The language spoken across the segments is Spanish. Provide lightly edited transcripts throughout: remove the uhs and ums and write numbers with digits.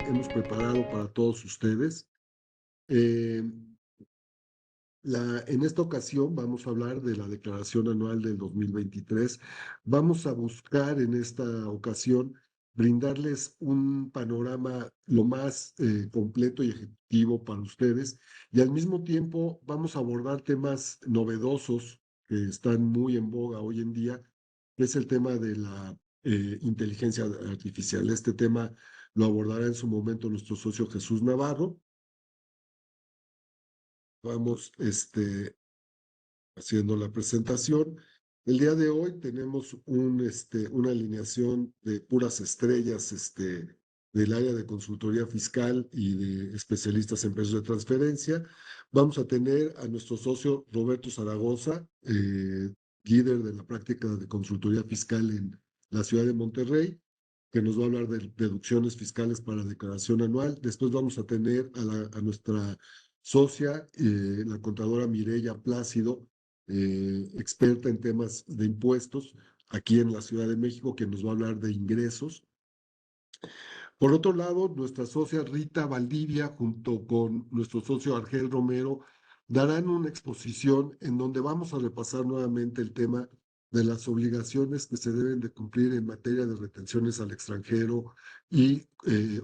hemos preparado para todos ustedes. Eh, en esta ocasión vamos a hablar de la declaración anual del 2023. Vamos a buscar en esta ocasión brindarles un panorama lo más completo y ejecutivo para ustedes, y al mismo tiempo vamos a abordar temas novedosos que están muy en boga hoy en día, que es el tema de la inteligencia artificial. Este tema lo abordará en su momento nuestro socio Jesús Navarro. Vamos, haciendo la presentación. El día de hoy tenemos una alineación de puras estrellas, del área de consultoría fiscal y de especialistas en precios de transferencia. Vamos a tener a nuestro socio Roberto Zaragoza, líder de la práctica de consultoría fiscal en la ciudad de Monterrey, que nos va a hablar de deducciones fiscales para declaración anual. Después vamos a tener a nuestra socia, la contadora Mireya Plácido, experta en temas de impuestos aquí en la Ciudad de México, que nos va a hablar de ingresos. Por otro lado, nuestra socia Rita Valdivia, junto con nuestro socio Argel Romero, darán una exposición en donde vamos a repasar nuevamente el tema de las obligaciones que se deben de cumplir en materia de retenciones al extranjero y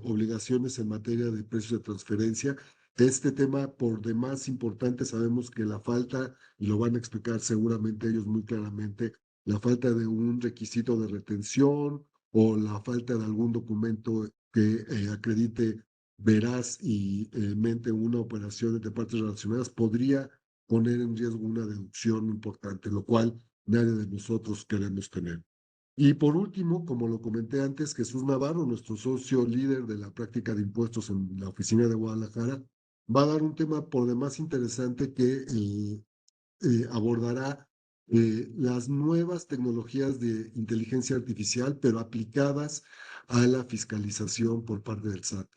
obligaciones en materia de precios de transferencia. Este tema, por demás importante, sabemos que la falta, y lo van a explicar seguramente ellos muy claramente, la falta de un requisito de retención o la falta de algún documento que acredite veraz y mente una operación de partes relacionadas podría poner en riesgo una deducción importante, lo cual nadie de nosotros queremos tener. Y por último, como lo comenté antes, Jesús Navarro, nuestro socio líder de la práctica de impuestos en la oficina de Guadalajara, va a dar un tema por demás interesante que abordará las nuevas tecnologías de inteligencia artificial, pero aplicadas a la fiscalización por parte del SAT.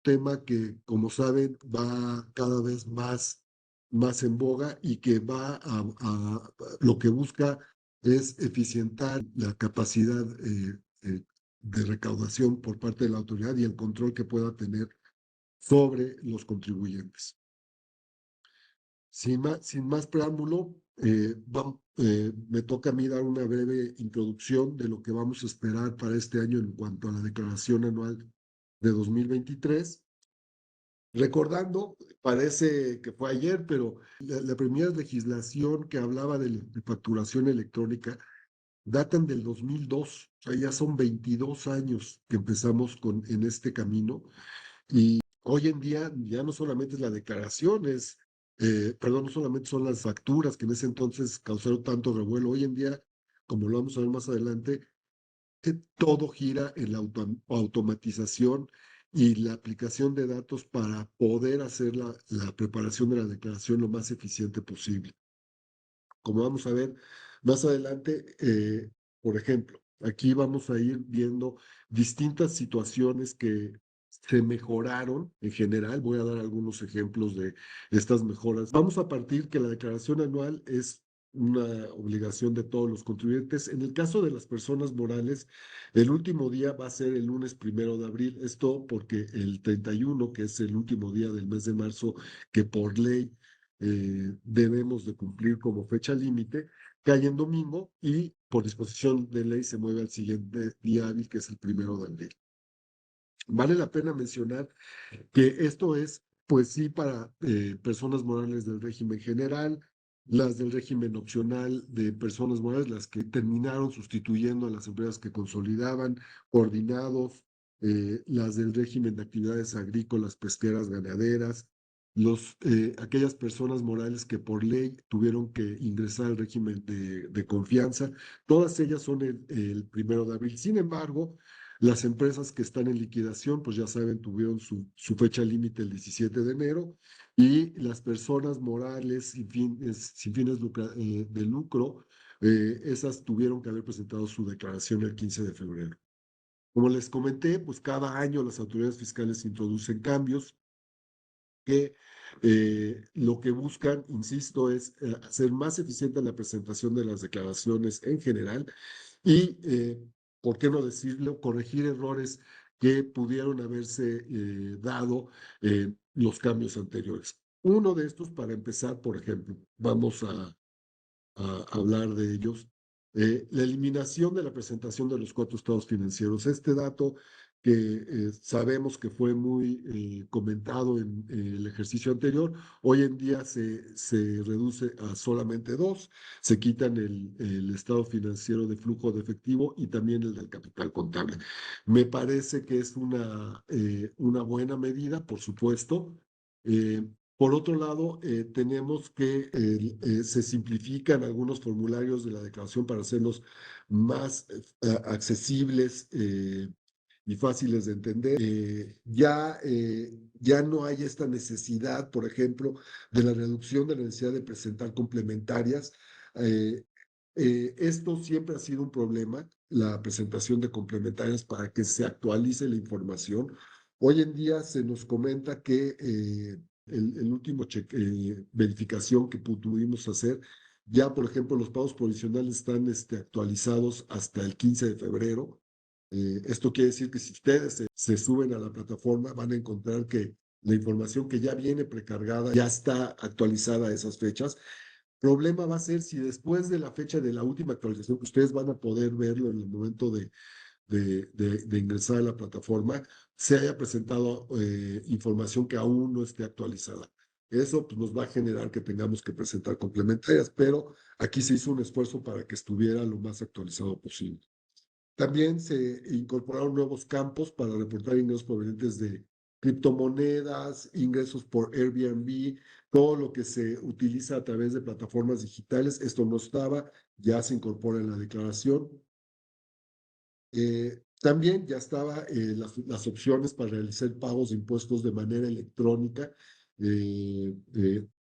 Tema que, como saben, va cada vez más en boga y que lo que busca es eficientar la capacidad de recaudación por parte de la autoridad y el control que pueda tener sobre los contribuyentes. Sin más preámbulo, me toca a mí dar una breve introducción de lo que vamos a esperar para este año en cuanto a la declaración anual de 2023. Recordando, parece que fue ayer, pero la primera legislación que hablaba de facturación electrónica datan del 2002, o sea, ya son 22 años que empezamos en este camino. Y hoy en día ya no solamente es la declaración, perdón, no solamente son las facturas que en ese entonces causaron tanto revuelo. Hoy en día, como lo vamos a ver más adelante, todo gira en la automatización y la aplicación de datos para poder hacer la preparación de la declaración lo más eficiente posible. Como vamos a ver más adelante, por ejemplo, aquí vamos a ir viendo distintas situaciones que se mejoraron en general. Voy a dar algunos ejemplos de estas mejoras. Vamos a partir que la declaración anual es una obligación de todos los contribuyentes. En el caso de las personas morales, el último día va a ser el lunes 1 de abril. Esto porque el 31, que es el último día del mes de marzo, que por ley debemos de cumplir como fecha límite, cae en domingo y por disposición de ley se mueve al siguiente día hábil, que es el 1 de abril. Vale la pena mencionar que esto es, pues sí, para personas morales del régimen general, las del régimen opcional de personas morales, las que terminaron sustituyendo a las empresas que consolidaban, coordinados, las del régimen de actividades agrícolas, pesqueras, ganaderas, aquellas personas morales que por ley tuvieron que ingresar al régimen de confianza, todas ellas son el 1 de abril. Sin embargo, las empresas que están en liquidación, pues ya saben, tuvieron su fecha límite el 17 de enero, y las personas morales sin fines de lucro, esas tuvieron que haber presentado su declaración el 15 de febrero. Como les comenté, pues cada año las autoridades fiscales introducen cambios que lo que buscan, insisto, es hacer más eficiente la presentación de las declaraciones en general y, ¿por qué no decirlo?, corregir errores que pudieron haberse dado los cambios anteriores. Uno de estos, para empezar, por ejemplo, vamos a hablar de ellos. La eliminación de la presentación de los cuatro estados financieros. Este dato que sabemos que fue muy comentado en el ejercicio anterior, hoy en día se reduce a solamente dos. Se quitan el estado financiero de flujo de efectivo y también el del capital contable. Me parece que es una buena medida, por supuesto. Eh, por otro lado, tenemos que se simplifican algunos formularios de la declaración para hacerlos más accesibles y fáciles de entender. Ya no hay esta necesidad, por ejemplo, de la reducción de la necesidad de presentar complementarias. Eh, Esto siempre ha sido un problema, la presentación de complementarias para que se actualice la información. Hoy en día se nos comenta que el último verificación que pudimos hacer, ya por ejemplo los pagos provisionales están actualizados hasta el 15 de febrero. Esto quiere decir que si ustedes se suben a la plataforma van a encontrar que la información que ya viene precargada ya está actualizada a esas fechas. Problema va a ser si después de la fecha de la última actualización, que ustedes van a poder verlo en el momento de ingresar a la plataforma, se haya presentado información que aún no esté actualizada. Eso pues, nos va a generar que tengamos que presentar complementarias, pero aquí se hizo un esfuerzo para que estuviera lo más actualizado posible. También se incorporaron nuevos campos para reportar ingresos provenientes de criptomonedas, ingresos por Airbnb, todo lo que se utiliza a través de plataformas digitales. Esto no estaba, ya se incorpora en la declaración. También ya estaba las opciones para realizar pagos de impuestos de manera electrónica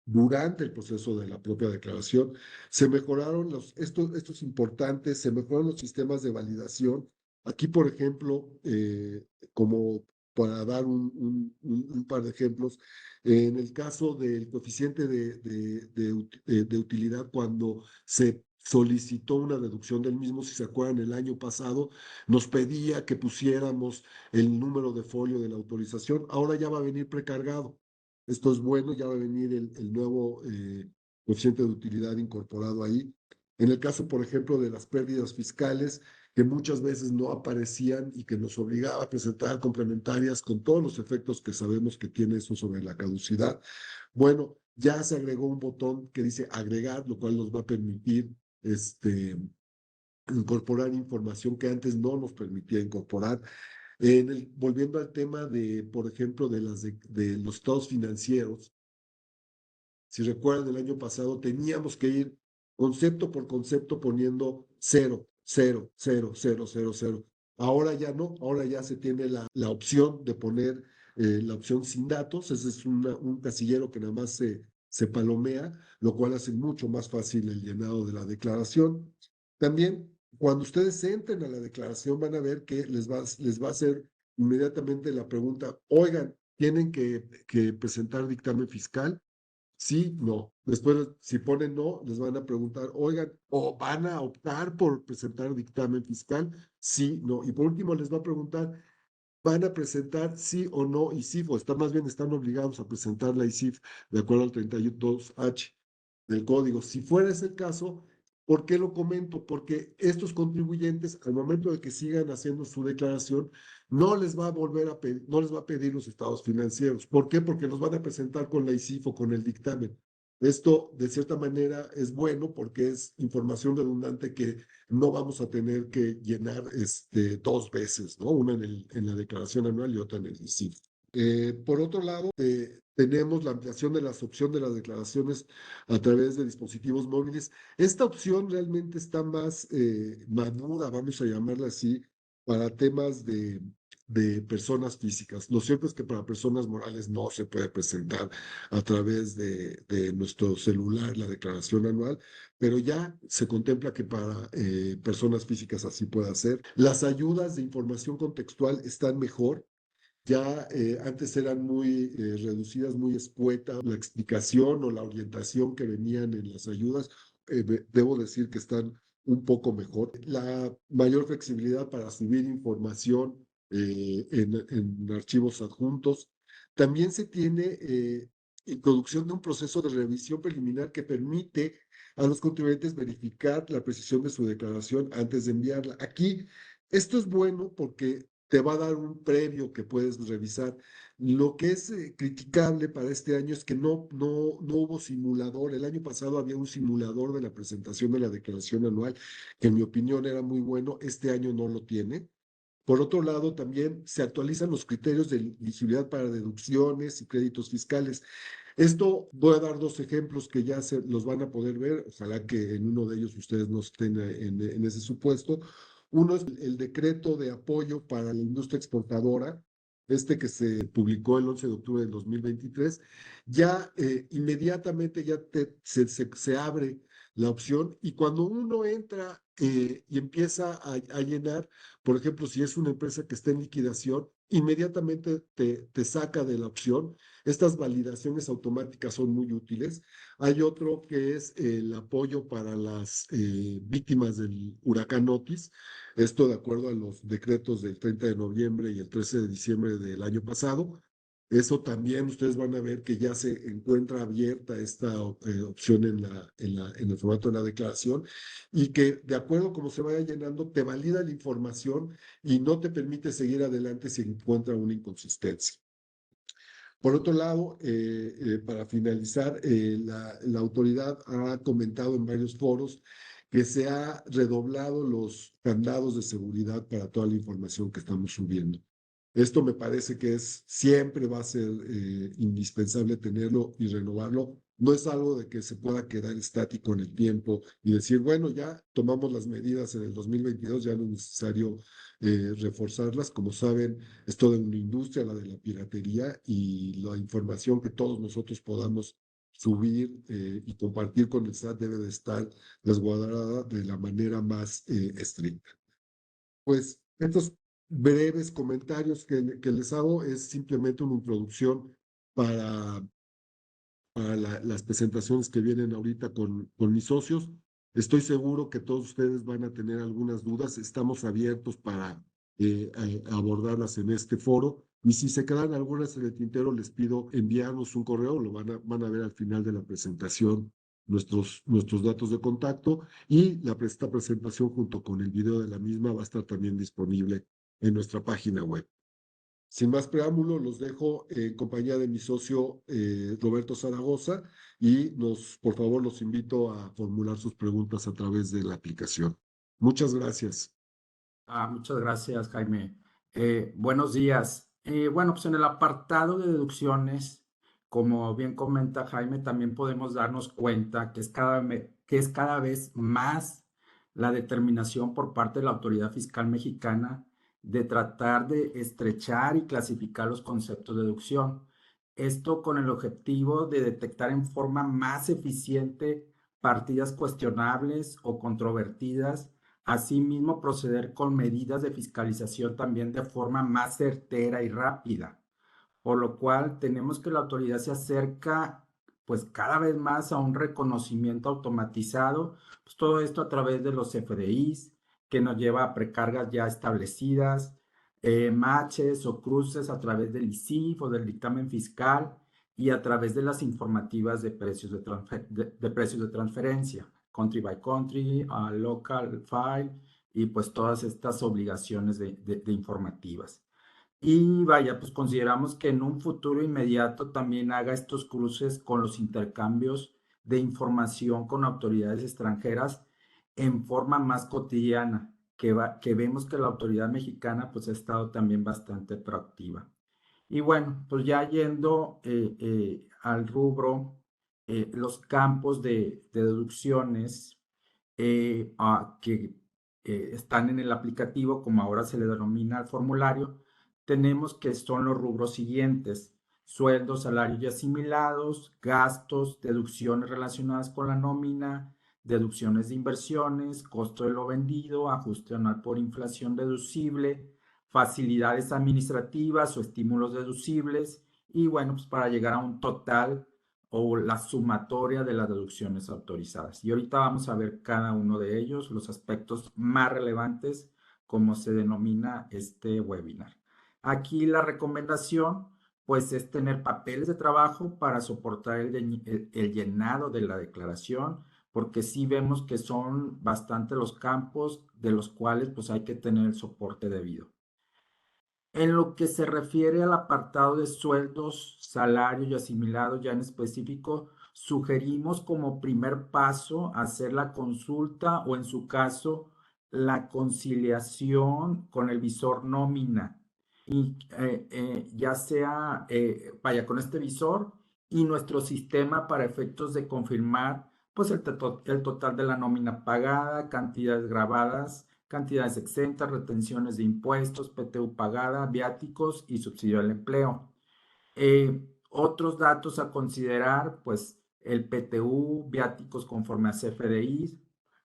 durante el proceso de la propia declaración. Se mejoraron esto es importante, se mejoraron los sistemas de validación. Aquí, por ejemplo, como para dar un par de ejemplos, en el caso del coeficiente de utilidad, cuando se solicitó una reducción del mismo, si se acuerdan, el año pasado, nos pedía que pusiéramos el número de folio de la autorización. Ahora ya va a venir precargado. Esto es bueno, ya va a venir el nuevo coeficiente de utilidad incorporado ahí. En el caso, por ejemplo, de las pérdidas fiscales, que muchas veces no aparecían y que nos obligaba a presentar complementarias con todos los efectos que sabemos que tiene eso sobre la caducidad. Bueno, ya se agregó un botón que dice agregar, lo cual nos va a permitir incorporar información que antes no nos permitía incorporar. Volviendo al tema de, por ejemplo, de los estados financieros, si recuerdan, el año pasado teníamos que ir concepto por concepto poniendo cero, cero, cero, cero, cero, cero. Ahora ya no, ahora ya se tiene la opción de poner la opción sin datos. Ese es un casillero que nada más se palomea, lo cual hace mucho más fácil el llenado de la declaración. También, cuando ustedes entren a la declaración, van a ver que les va a hacer inmediatamente la pregunta, oigan, ¿tienen que presentar dictamen fiscal? Sí, no. Después, si ponen no, les van a preguntar, oigan, ¿o van a optar por presentar dictamen fiscal? Sí, no. Y por último, les va a preguntar, ¿van a presentar sí o no ICIF? O más bien están obligados a presentar la ICIF de acuerdo al 32H del código. Si fuera ese el caso, ¿por qué lo comento? Porque estos contribuyentes, al momento de que sigan haciendo su declaración, no les va a volver a pedir, no les va a pedir los estados financieros. ¿Por qué? Porque los van a presentar con la ICIF o con el dictamen. Esto, de cierta manera, es bueno porque es información redundante que no vamos a tener que llenar dos veces, ¿no? Una en la declaración anual y otra en el ICIF. Por otro lado, tenemos la ampliación de las opciones de las declaraciones a través de dispositivos móviles. Esta opción realmente está más madura, vamos a llamarla así, para temas de personas físicas. Lo cierto es que para personas morales no se puede presentar a través de nuestro celular la declaración anual, pero ya se contempla que para personas físicas así puede ser. Las ayudas de información contextual están mejor. Ya antes eran muy reducidas, muy escuetas, la explicación o la orientación que venían en las ayudas, debo decir que están un poco mejor. La mayor flexibilidad para subir información en archivos adjuntos. También se tiene introducción de un proceso de revisión preliminar que permite a los contribuyentes verificar la precisión de su declaración antes de enviarla. Aquí, esto es bueno porque te va a dar un previo que puedes revisar. Lo que es criticable para este año es que no hubo simulador. El año pasado había un simulador de la presentación de la declaración anual, que en mi opinión era muy bueno. Este año no lo tiene. Por otro lado, también se actualizan los criterios de elegibilidad para deducciones y créditos fiscales. Esto voy a dar dos ejemplos que ya se los van a poder ver. Ojalá que en uno de ellos ustedes no estén en ese supuesto. Uno es el decreto de apoyo para la industria exportadora, este que se publicó el 11 de octubre del 2023. Ya inmediatamente se abre la opción y cuando uno entra y empieza a llenar, por ejemplo, si es una empresa que está en liquidación, inmediatamente te saca de la opción. Estas validaciones automáticas son muy útiles. Hay otro que es el apoyo para las víctimas del huracán Otis. Esto de acuerdo a los decretos del 30 de noviembre y el 13 de diciembre del año pasado. Eso también ustedes van a ver que ya se encuentra abierta esta opción en el formato de la declaración y que de acuerdo a cómo se vaya llenando, te valida la información y no te permite seguir adelante si encuentra una inconsistencia. Por otro lado, para finalizar, la autoridad ha comentado en varios foros que se ha redoblado los candados de seguridad para toda la información que estamos subiendo. Esto me parece que siempre va a ser indispensable tenerlo y renovarlo. No es algo de que se pueda quedar estático en el tiempo y decir, bueno, ya tomamos las medidas en el 2022, ya no es necesario reforzarlas. Como saben, es toda una industria, la de la piratería, y la información que todos nosotros podamos subir y compartir con el SAT debe de estar resguardada de la manera más estricta. Pues estos breves comentarios que les hago es simplemente una introducción para, para las presentaciones que vienen ahorita con mis socios. Estoy seguro que todos ustedes van a tener algunas dudas. Estamos abiertos para abordarlas en este foro. Y si se quedan algunas en el tintero, les pido enviarnos un correo. Lo van a ver al final de la presentación nuestros datos de contacto. Y esta presentación junto con el video de la misma va a estar también disponible en nuestra página web. Sin más preámbulo, los dejo en compañía de mi socio Roberto Zaragoza y por favor, los invito a formular sus preguntas a través de la aplicación. Muchas gracias. Muchas gracias, Jaime. Buenos días. Bueno, pues en el apartado de deducciones, como bien comenta Jaime, también podemos darnos cuenta que que es cada vez más la determinación por parte de la autoridad fiscal mexicana de tratar de estrechar y clasificar los conceptos de deducción. Esto con el objetivo de detectar en forma más eficiente partidas cuestionables o controvertidas. Asimismo, proceder con medidas de fiscalización también de forma más certera y rápida, por lo cual tenemos que la autoridad se acerca pues cada vez más a un reconocimiento automatizado, pues todo esto a través de los FDIs, que nos lleva a precargas ya establecidas, matches o cruces a través del ICIF o del dictamen fiscal y a través de las informativas de precios de precios de transferencia, country by country, local file y pues todas estas obligaciones de informativas. Y vaya, pues consideramos que en un futuro inmediato también haga estos cruces con los intercambios de información con autoridades extranjeras en forma más cotidiana, que vemos que la autoridad mexicana pues ha estado también bastante proactiva. Y bueno, pues ya yendo al rubro, los campos de deducciones que están en el aplicativo, como ahora se le denomina al formulario, tenemos que son los rubros siguientes: sueldos, salarios y asimilados, gastos, deducciones relacionadas con la nómina, deducciones de inversiones, costo de lo vendido, ajuste anual por inflación deducible, facilidades administrativas o estímulos deducibles, y bueno, pues para llegar a un total o la sumatoria de las deducciones autorizadas. Y ahorita vamos a ver cada uno de ellos, los aspectos más relevantes, como se denomina este webinar. Aquí la recomendación, pues, es tener papeles de trabajo para soportar el llenado de la declaración, porque sí vemos que son bastante los campos de los cuales, pues, hay que tener el soporte debido. En lo que se refiere al apartado de sueldos, salarios y asimilados ya en específico, sugerimos como primer paso hacer la consulta o en su caso la conciliación con el visor nómina y ya sea, vaya, con este visor y nuestro sistema para efectos de confirmar pues el total de la nómina pagada, cantidades grabadas, cantidades exentas, retenciones de impuestos, PTU pagada, viáticos y subsidio al empleo. Otros datos a considerar, pues el PTU, viáticos conforme a CFDI,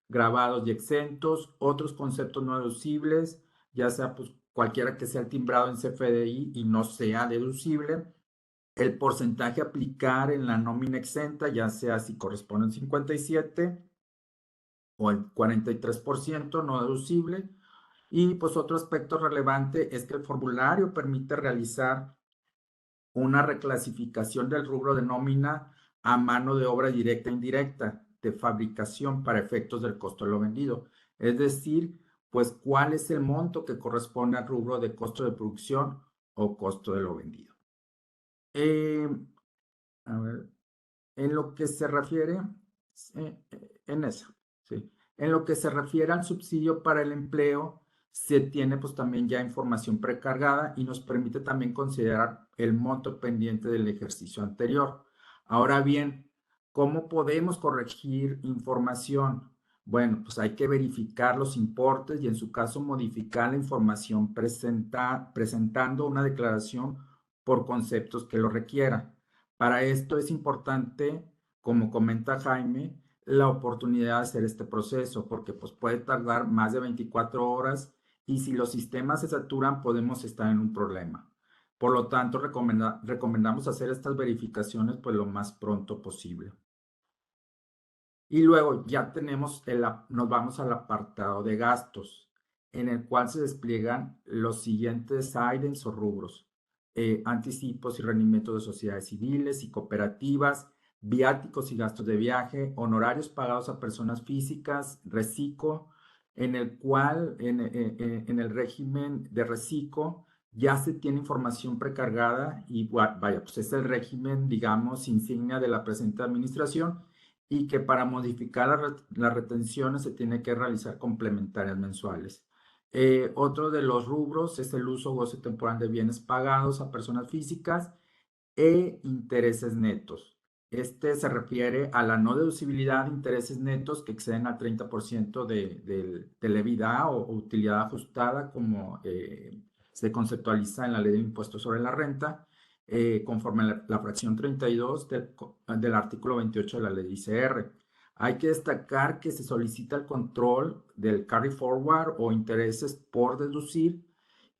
grabados y exentos, otros conceptos no deducibles, ya sea pues cualquiera que sea el timbrado en CFDI y no sea deducible, el porcentaje a aplicar en la nómina exenta, ya sea si corresponde al 57 o el 43% no deducible. Y pues otro aspecto relevante es que el formulario permite realizar una reclasificación del rubro de nómina a mano de obra directa e indirecta de fabricación para efectos del costo de lo vendido. Es decir, pues cuál es el monto que corresponde al rubro de costo de producción o costo de lo vendido. A ver, en lo que se refiere, en eso, ¿sí? En lo que se refiere al subsidio para el empleo, se tiene pues también ya información precargada y nos permite también considerar el monto pendiente del ejercicio anterior. Ahora bien, ¿cómo podemos corregir información? Bueno, pues hay que verificar los importes y en su caso modificar la información presentando una declaración por conceptos que lo requieran. Para esto es importante, como comenta Jaime, la oportunidad de hacer este proceso, porque pues puede tardar más de 24 horas y si los sistemas se saturan podemos estar en un problema. Por lo tanto, recomendamos hacer estas verificaciones pues lo más pronto posible. Y luego ya nos vamos al apartado de gastos, en el cual se despliegan los siguientes items o rubros. Anticipos y rendimientos de sociedades civiles y cooperativas, viáticos y gastos de viaje, honorarios pagados a personas físicas, reciclo, en el cual, en el régimen de reciclo, ya se tiene información precargada y vaya, pues es el régimen, digamos, insignia de la presente administración y que para modificar las retenciones se tiene que realizar complementarias mensuales. Otro de los rubros es el uso o goce temporal de bienes pagados a personas físicas e intereses netos. Este se refiere a la no deducibilidad de intereses netos que exceden al 30% de la EBITDA o utilidad ajustada, como se conceptualiza en la ley del impuesto sobre la renta, conforme a la fracción 32 del artículo 28 de la ley ICR. Hay que destacar que se solicita el control del carry forward o intereses por deducir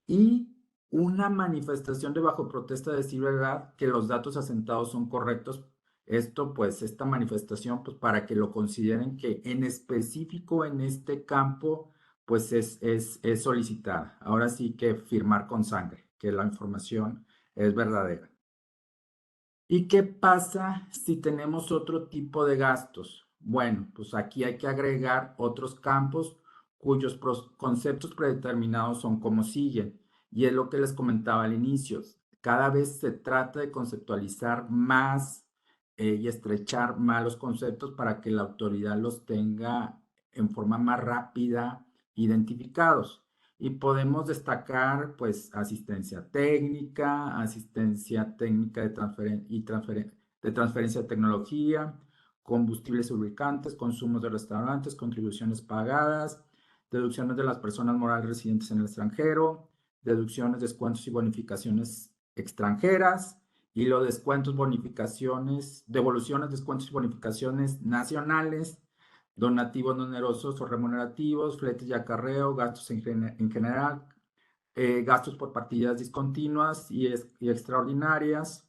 y una manifestación de bajo protesta de decir verdad que los datos asentados son correctos. Esto, pues, esta manifestación, pues, para que lo consideren que en específico en este campo, pues, es solicitada. Ahora sí que firmar con sangre, que la información es verdadera. ¿Y qué pasa si tenemos otro tipo de gastos? Bueno, pues aquí hay que agregar otros campos cuyos conceptos predeterminados son como siguen. Y es lo que les comentaba al inicio. Cada vez se trata de conceptualizar más y estrechar más los conceptos para que la autoridad los tenga en forma más rápida identificados. Y podemos destacar, pues, asistencia técnica de transferencia de tecnología, combustibles y lubricantes, consumos de restaurantes, contribuciones pagadas, deducciones de las personas morales residentes en el extranjero, deducciones, descuentos y bonificaciones extranjeras, y los descuentos, bonificaciones, devoluciones, descuentos y bonificaciones nacionales, donativos no onerosos o remunerativos, fletes y acarreo, gastos en general, gastos por partidas discontinuas y extraordinarias,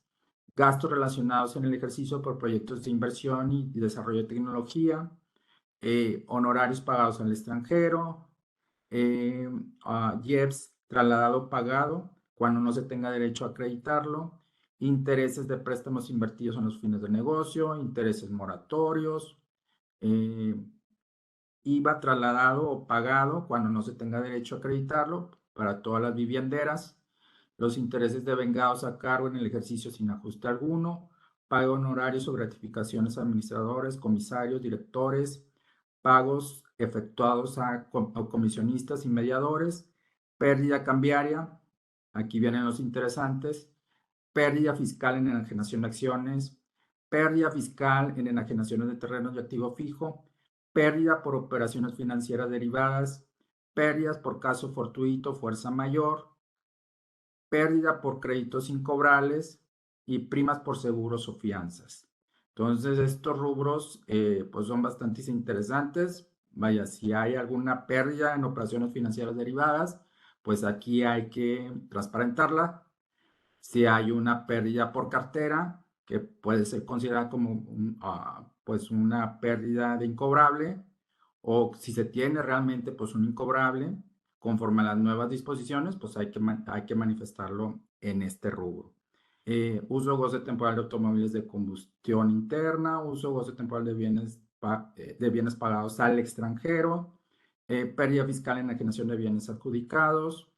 gastos relacionados en el ejercicio por proyectos de inversión y desarrollo de tecnología, honorarios pagados al extranjero, IEPS trasladado pagado cuando no se tenga derecho a acreditarlo, intereses de préstamos invertidos en los fines de negocio, intereses moratorios, IVA trasladado o pagado cuando no se tenga derecho a acreditarlo para todas las vivienderas, los intereses devengados a cargo en el ejercicio sin ajuste alguno, pago honorarios o gratificaciones a administradores, comisarios, directores, pagos efectuados a comisionistas y mediadores, pérdida cambiaria, aquí vienen los interesantes, pérdida fiscal en enajenación de acciones, pérdida fiscal en enajenaciones de terrenos y activo fijo, pérdida por operaciones financieras derivadas, pérdidas por caso fortuito, fuerza mayor, pérdida por créditos incobrables y primas por seguros o fianzas. Entonces, estos rubros pues son bastante interesantes. Vaya, si hay alguna pérdida en operaciones financieras derivadas, pues aquí hay que transparentarla. Si hay una pérdida por cartera, que puede ser considerada como pues una pérdida de incobrable, o si se tiene realmente pues un incobrable, conforme a las nuevas disposiciones, pues hay que manifestarlo en este rubro. Uso o goce temporal de automóviles de combustión interna, uso o goce temporal de bienes pagados al extranjero, pérdida fiscal en enajenación de bienes adjudicados,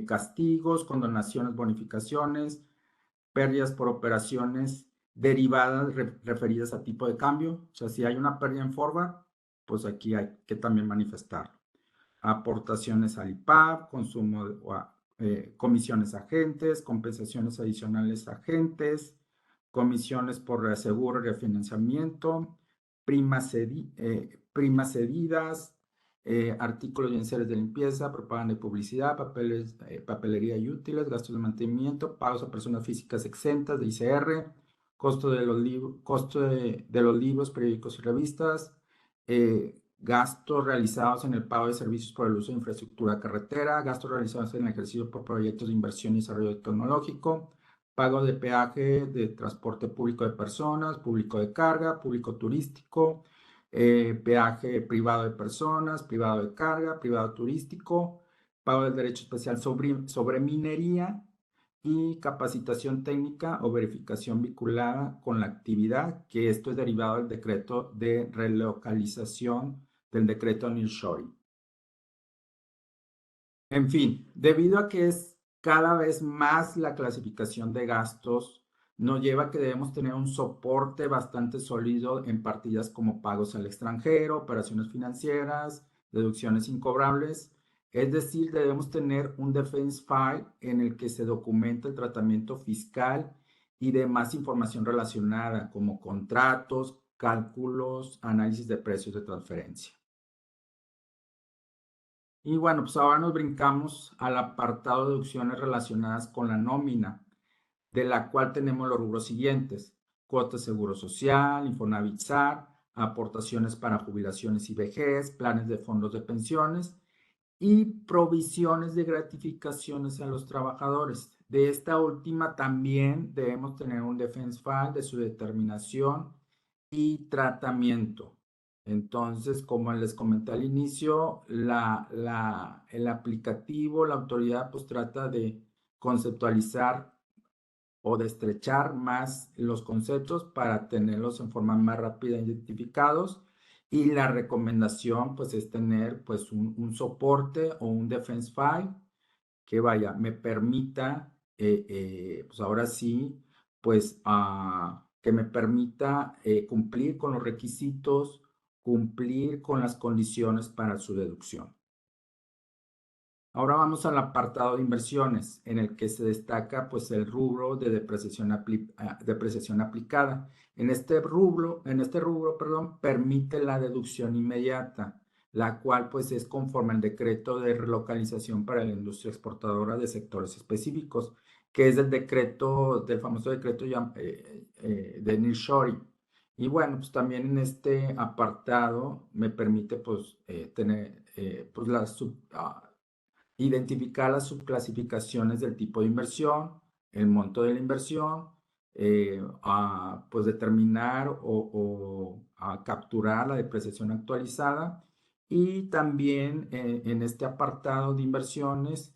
castigos, condonaciones, bonificaciones, pérdidas por operaciones derivadas referidas a tipo de cambio. O sea, si hay una pérdida en forward, pues aquí hay que también manifestarlo. Aportaciones al IPAB, consumo comisiones a agentes, compensaciones adicionales a agentes, comisiones por reaseguro y refinanciamiento, primas cedidas, artículos y enseres de limpieza, propaganda y publicidad, papelería y útiles, gastos de mantenimiento, pagos a personas físicas exentas de ICR, costo de los libros, periódicos y revistas, gastos realizados en el pago de servicios por el uso de infraestructura carretera, gastos realizados en el ejercicio por proyectos de inversión y desarrollo tecnológico, pago de peaje de transporte público de personas, público de carga, público turístico, peaje privado de personas, privado de carga, privado turístico, pago del derecho especial sobre minería y capacitación técnica o verificación vinculada con la actividad, que esto es derivado del decreto de relocalización del decreto nearshoring. En fin, debido a que es cada vez más la clasificación de gastos, nos lleva a que debemos tener un soporte bastante sólido en partidas como pagos al extranjero, operaciones financieras, deducciones incobrables. Es decir, debemos tener un defense file en el que se documenta el tratamiento fiscal y demás información relacionada como contratos, cálculos, análisis de precios de transferencia. Y bueno, pues ahora nos brincamos al apartado de deducciones relacionadas con la nómina, de la cual tenemos los rubros siguientes: cuota de seguro social, Infonavit SAR, aportaciones para jubilaciones y vejez, planes de fondos de pensiones y provisiones de gratificaciones a los trabajadores. De esta última también debemos tener un defense file de su determinación y tratamiento. Entonces, como les comenté al inicio, el aplicativo, la autoridad, pues trata de conceptualizar o de estrechar más los conceptos para tenerlos en forma más rápida identificados. Y la recomendación, pues, es tener, pues, un soporte o un defense file que vaya, me permita, pues ahora sí, pues que me permita cumplir con los requisitos, cumplir con las condiciones para su deducción. Ahora vamos al apartado de inversiones, en el que se destaca pues el rubro de depreciación aplicada. En este rubro, perdón, permite la deducción inmediata, la cual pues es conforme al decreto de relocalización para la industria exportadora de sectores específicos, que es del famoso decreto de nearshoring. Y bueno, pues también en este apartado me permite pues tener pues identificar las subclasificaciones del tipo de inversión, el monto de la inversión, pues determinar o capturar la depreciación actualizada, y también en este apartado de inversiones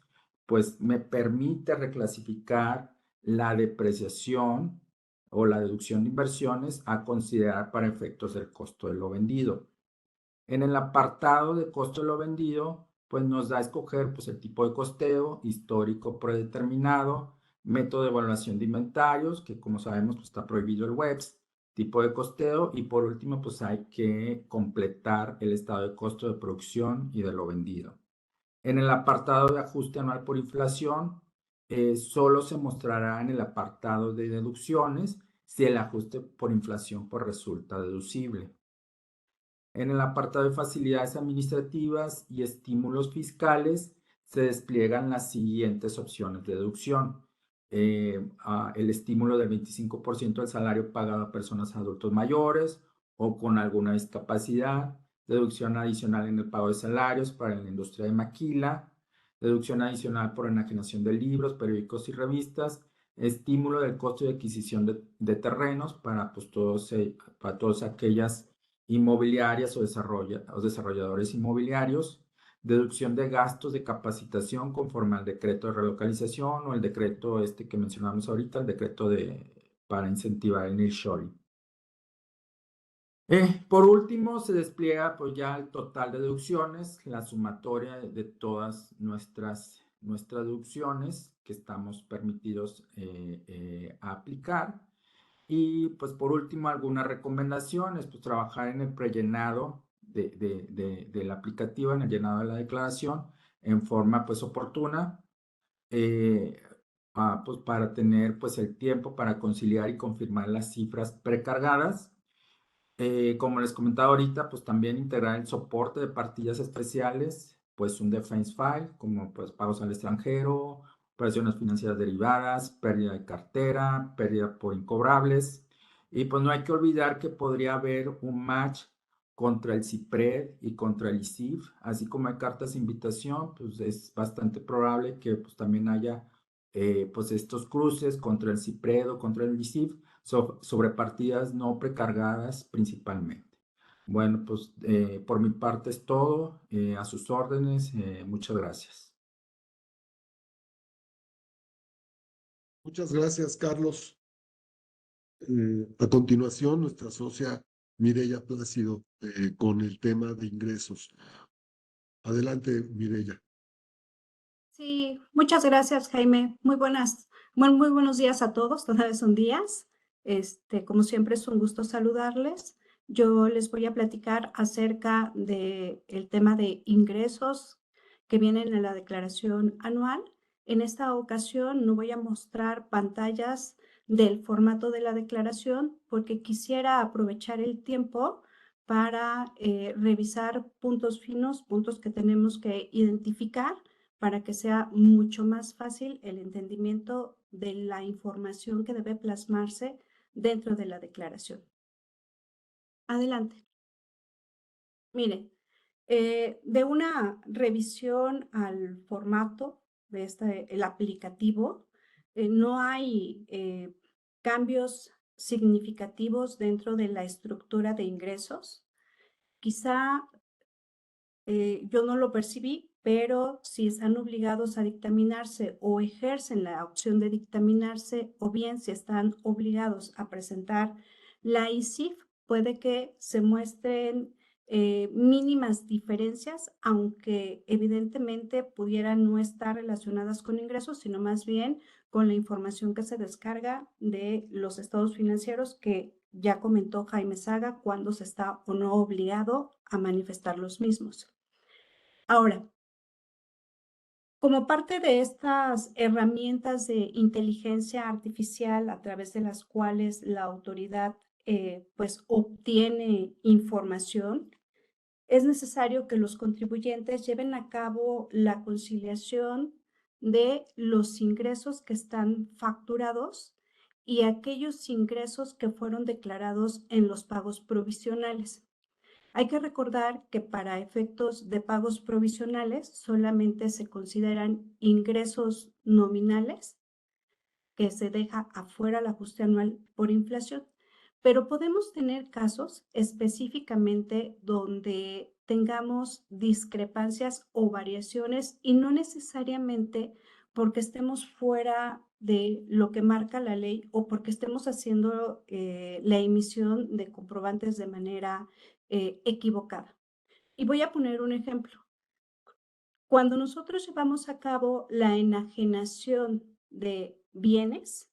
pues me permite reclasificar la depreciación o la deducción de inversiones a considerar para efectos del costo de lo vendido. En el apartado de costo de lo vendido, pues nos da a escoger pues, el tipo de costeo histórico predeterminado, método de evaluación de inventarios, que como sabemos pues, está prohibido el WEBS, tipo de costeo y por último pues hay que completar el estado de costo de producción y de lo vendido. En el apartado de ajuste anual por inflación, solo se mostrará en el apartado de deducciones si el ajuste por inflación pues, resulta deducible. En el apartado de facilidades administrativas y estímulos fiscales se despliegan las siguientes opciones de deducción. El estímulo del 25% del salario pagado a personas adultos mayores o con alguna discapacidad, deducción adicional en el pago de salarios para la industria de maquila, deducción adicional por enajenación de libros, periódicos y revistas, estímulo del costo de adquisición de terrenos para, pues, para todas aquellas inmobiliarias o desarrolladores inmobiliarios, deducción de gastos de capacitación conforme al decreto de relocalización o el decreto este que mencionamos ahorita, el decreto para incentivar el nearshoring. Por último, se despliega pues ya el total de deducciones, la sumatoria de todas nuestras deducciones que estamos permitidos a aplicar. Y pues por último, algunas recomendaciones, pues trabajar en el prellenado del aplicativo, en el llenado de la declaración en forma pues oportuna, pues para tener pues el tiempo para conciliar y confirmar las cifras precargadas. Como les comentaba ahorita, pues también integrar el soporte de partillas especiales, pues un defense file, como pues pagos al extranjero, operaciones financieras derivadas, pérdida de cartera, pérdida por incobrables. Y pues no hay que olvidar que podría haber un match contra el CIPRED y contra el ICIF, así como hay cartas de invitación, pues es bastante probable que pues también haya pues estos cruces contra el CIPRED o contra el ICIF sobre partidas no precargadas principalmente. Bueno, pues por mi parte es todo. A sus órdenes. Muchas gracias. Muchas gracias, Carlos. A continuación, nuestra socia Mireya Plácido con el tema de ingresos. Adelante, Mireya. Sí, muchas gracias, Jaime. Muy buenos días a todos. Todavía son días. Como siempre, es un gusto saludarles. Yo les voy a platicar acerca del tema de ingresos que vienen en la declaración anual. En esta ocasión no voy a mostrar pantallas del formato de la declaración porque quisiera aprovechar el tiempo para revisar puntos finos, puntos que tenemos que identificar para que sea mucho más fácil el entendimiento de la información que debe plasmarse dentro de la declaración. Adelante. Mire, de una revisión al formato de el aplicativo, no hay cambios significativos dentro de la estructura de ingresos. Quizá yo no lo percibí, pero si están obligados a dictaminarse o ejercen la opción de dictaminarse, o bien si están obligados a presentar la ICIF, puede que se muestren mínimas diferencias, aunque evidentemente pudieran no estar relacionadas con ingresos, sino más bien con la información que se descarga de los estados financieros que ya comentó Jaime Saga cuando se está o no obligado a manifestar los mismos. Ahora, como parte de estas herramientas de inteligencia artificial a través de las cuales la autoridad pues obtiene información, es necesario que los contribuyentes lleven a cabo la conciliación de los ingresos que están facturados y aquellos ingresos que fueron declarados en los pagos provisionales. Hay que recordar que para efectos de pagos provisionales solamente se consideran ingresos nominales, que se deja afuera el ajuste anual por inflación, pero podemos tener casos específicamente donde tengamos discrepancias o variaciones y no necesariamente porque estemos fuera de lo que marca la ley o porque estemos haciendo la emisión de comprobantes de manera equivocada. Y voy a poner un ejemplo. Cuando nosotros llevamos a cabo la enajenación de bienes,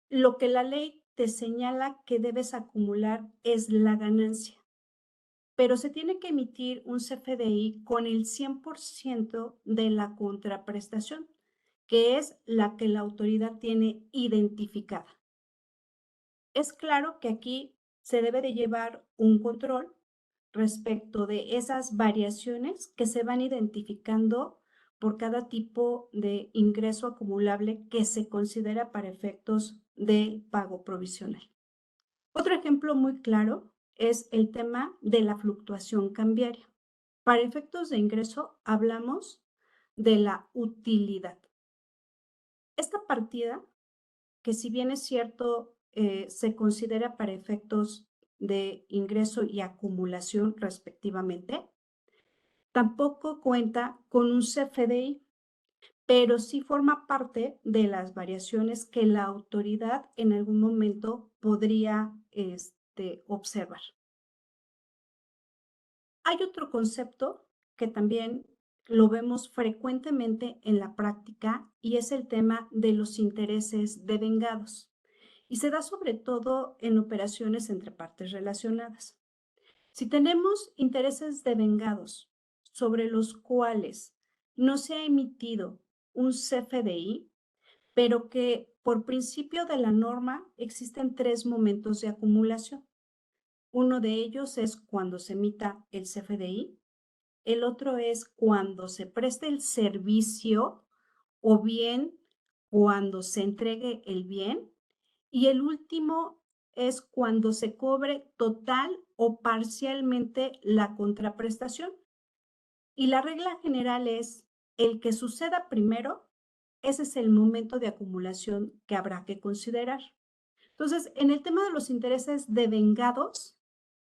lo que la ley te señala que debes acumular es la ganancia, pero se tiene que emitir un CFDI con el 100% de la contraprestación, que es la que la autoridad tiene identificada. Es claro que aquí se debe de llevar un control respecto de esas variaciones que se van identificando por cada tipo de ingreso acumulable que se considera para efectos del pago provisional. Otro ejemplo muy claro es el tema de la fluctuación cambiaria. Para efectos de ingreso hablamos de la utilidad. Esta partida, que si bien es cierto, se considera para efectos de ingreso y acumulación respectivamente, tampoco cuenta con un CFDI, pero sí forma parte de las variaciones que la autoridad en algún momento podría observar. Hay otro concepto que también lo vemos frecuentemente en la práctica y es el tema de los intereses devengados. Y se da sobre todo en operaciones entre partes relacionadas. Si tenemos intereses devengados sobre los cuales no se ha emitido un CFDI, pero que por principio de la norma existen 3 momentos de acumulación. Uno de ellos es cuando se emita el CFDI, el otro es cuando se preste el servicio o bien cuando se entregue el bien, y el último es cuando se cobre total o parcialmente la contraprestación. Y la regla general es el que suceda primero, ese es el momento de acumulación que habrá que considerar. Entonces, en el tema de los intereses devengados,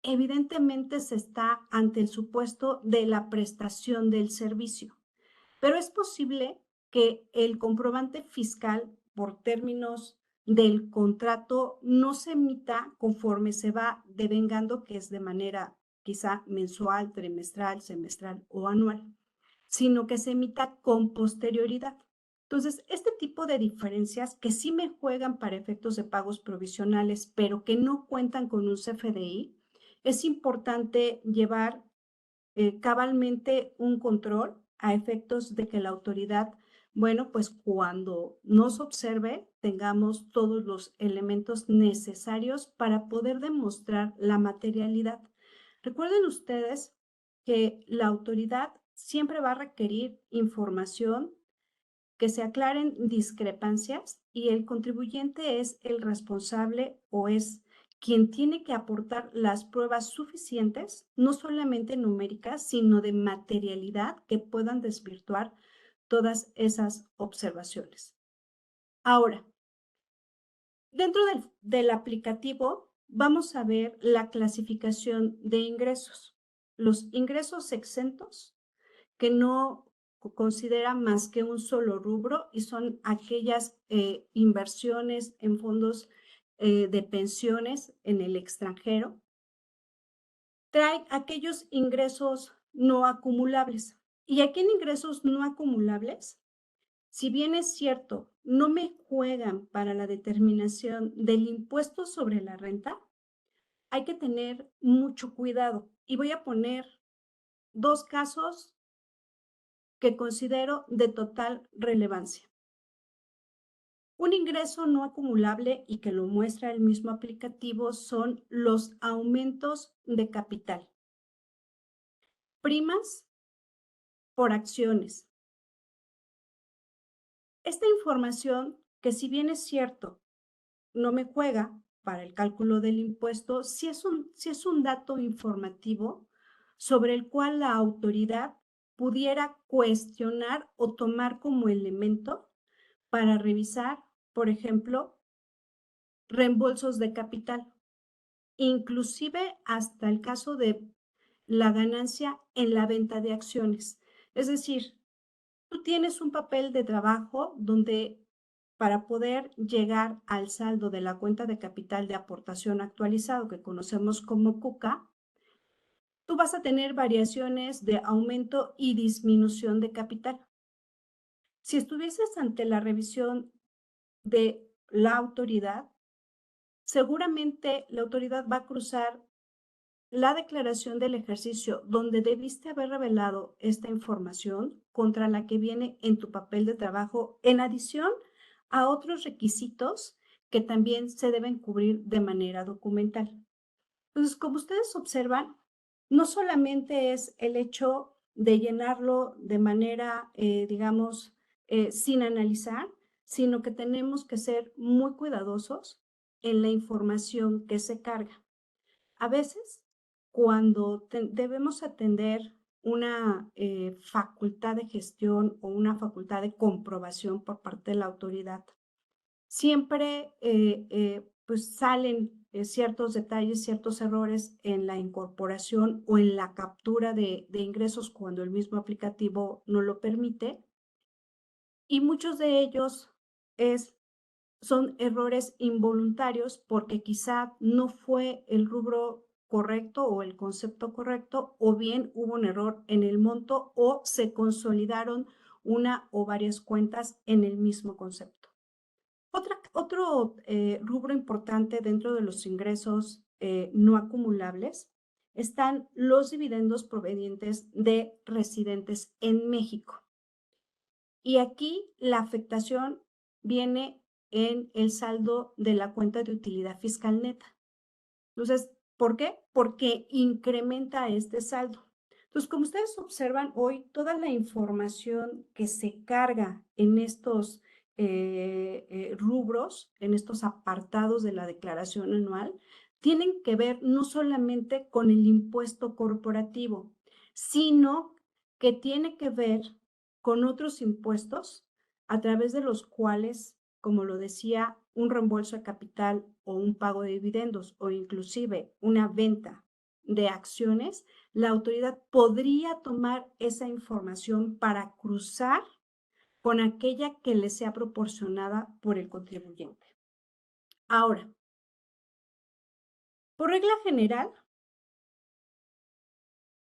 evidentemente se está ante el supuesto de la prestación del servicio, pero es posible que el comprobante fiscal por términos del contrato no se emita conforme se va devengando, que es de manera quizá mensual, trimestral, semestral o anual, sino que se emita con posterioridad. Entonces, este tipo de diferencias que sí me juegan para efectos de pagos provisionales, pero que no cuentan con un CFDI, es importante llevar cabalmente un control a efectos de que la autoridad, bueno, pues cuando nos observe, tengamos todos los elementos necesarios para poder demostrar la materialidad. Recuerden ustedes que la autoridad siempre va a requerir información, que se aclaren discrepancias y el contribuyente es el responsable o es quien tiene que aportar las pruebas suficientes, no solamente numéricas, sino de materialidad que puedan desvirtuar todas esas observaciones. Ahora, dentro del aplicativo vamos a ver la clasificación de ingresos. Los ingresos exentos, que no considera más que un solo rubro y son aquellas inversiones en fondos de pensiones en el extranjero. Trae aquellos ingresos no acumulables. Y aquí en ingresos no acumulables, si bien es cierto, no me juegan para la determinación del impuesto sobre la renta, hay que tener mucho cuidado. Y voy a poner 2 casos que considero de total relevancia. Un ingreso no acumulable y que lo muestra el mismo aplicativo son los aumentos de capital. Primas por acciones. Esta información, que si bien es cierto, no me juega para el cálculo del impuesto, sí es un dato informativo sobre el cual la autoridad pudiera cuestionar o tomar como elemento para revisar, por ejemplo, reembolsos de capital, inclusive hasta el caso de la ganancia en la venta de acciones. Es decir, Tú tienes un papel de trabajo donde para poder llegar al saldo de la cuenta de capital de aportación actualizado que conocemos como CUCA, tú vas a tener variaciones de aumento y disminución de capital. Si estuvieses ante la revisión de la autoridad, seguramente la autoridad va a cruzar la declaración del ejercicio donde debiste haber revelado esta información contra la que viene en tu papel de trabajo, en adición a otros requisitos que también se deben cubrir de manera documental. Entonces, como ustedes observan, no solamente es el hecho de llenarlo de manera, digamos, sin analizar, sino que tenemos que ser muy cuidadosos en la información que se carga. A veces, cuando debemos atender una facultad de gestión o una facultad de comprobación por parte de la autoridad, siempre pues salen ciertos detalles, ciertos errores en la incorporación o en la captura de ingresos cuando el mismo aplicativo no lo permite. Y muchos de ellos son errores involuntarios porque quizá no fue el rubro correcto o el concepto correcto, o bien hubo un error en el monto o se consolidaron una o varias cuentas en el mismo concepto. Otro rubro importante dentro de los ingresos no acumulables están los dividendos provenientes de residentes en México. Y aquí la afectación viene en el saldo de la cuenta de utilidad fiscal neta. Entonces, ¿por qué? Porque incrementa este saldo. Entonces, como ustedes observan hoy, toda la información que se carga en estos rubros, en estos apartados de la declaración anual, tienen que ver no solamente con el impuesto corporativo, sino que tiene que ver con otros impuestos a través de los cuales, como lo decía, un reembolso de capital o un pago de dividendos o inclusive una venta de acciones, la autoridad podría tomar esa información para cruzar con aquella que le sea proporcionada por el contribuyente. Ahora, por regla general,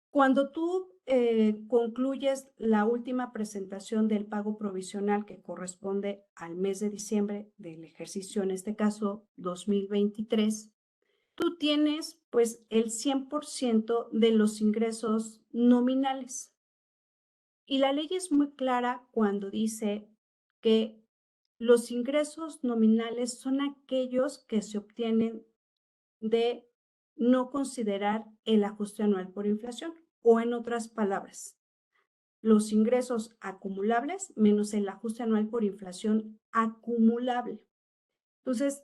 cuando tú concluyes la última presentación del pago provisional que corresponde al mes de diciembre del ejercicio, en este caso 2023, tú tienes pues el 100% de los ingresos nominales. Y la ley es muy clara cuando dice que los ingresos nominales son aquellos que se obtienen de no considerar el ajuste anual por inflación, o en otras palabras, los ingresos acumulables menos el ajuste anual por inflación acumulable. Entonces,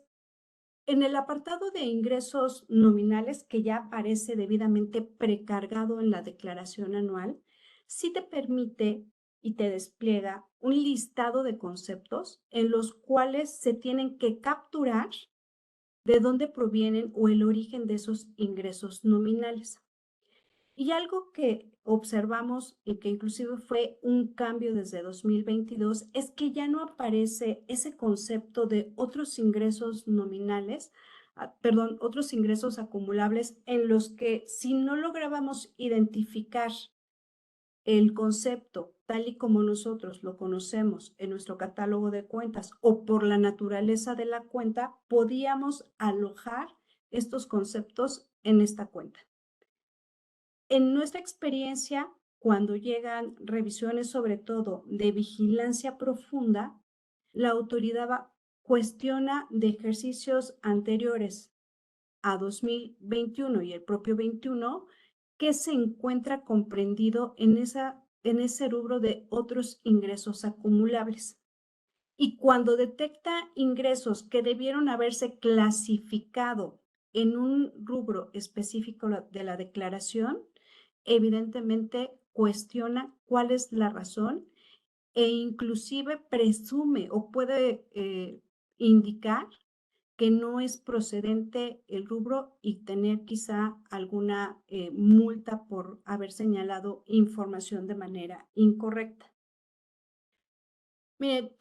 en el apartado de ingresos nominales, que ya aparece debidamente precargado en la declaración anual, sí te permite y te despliega un listado de conceptos en los cuales se tienen que capturar de dónde provienen o el origen de esos ingresos nominales. Y algo que observamos y que inclusive fue un cambio desde 2022 es que ya no aparece ese concepto de otros ingresos nominales, perdón, otros ingresos acumulables en los que si no lográbamos identificar el concepto tal y como nosotros lo conocemos en nuestro catálogo de cuentas o por la naturaleza de la cuenta, podíamos alojar estos conceptos en esta cuenta. En nuestra experiencia, cuando llegan revisiones sobre todo de vigilancia profunda, la autoridad cuestiona de ejercicios anteriores a 2021 y el propio 21 que se encuentra comprendido en ese rubro de otros ingresos acumulables. Y cuando detecta ingresos que debieron haberse clasificado en un rubro específico de la declaración, evidentemente cuestiona cuál es la razón e inclusive presume o puede indicar que no es procedente el rubro y tener quizá alguna multa por haber señalado información de manera incorrecta. Mire,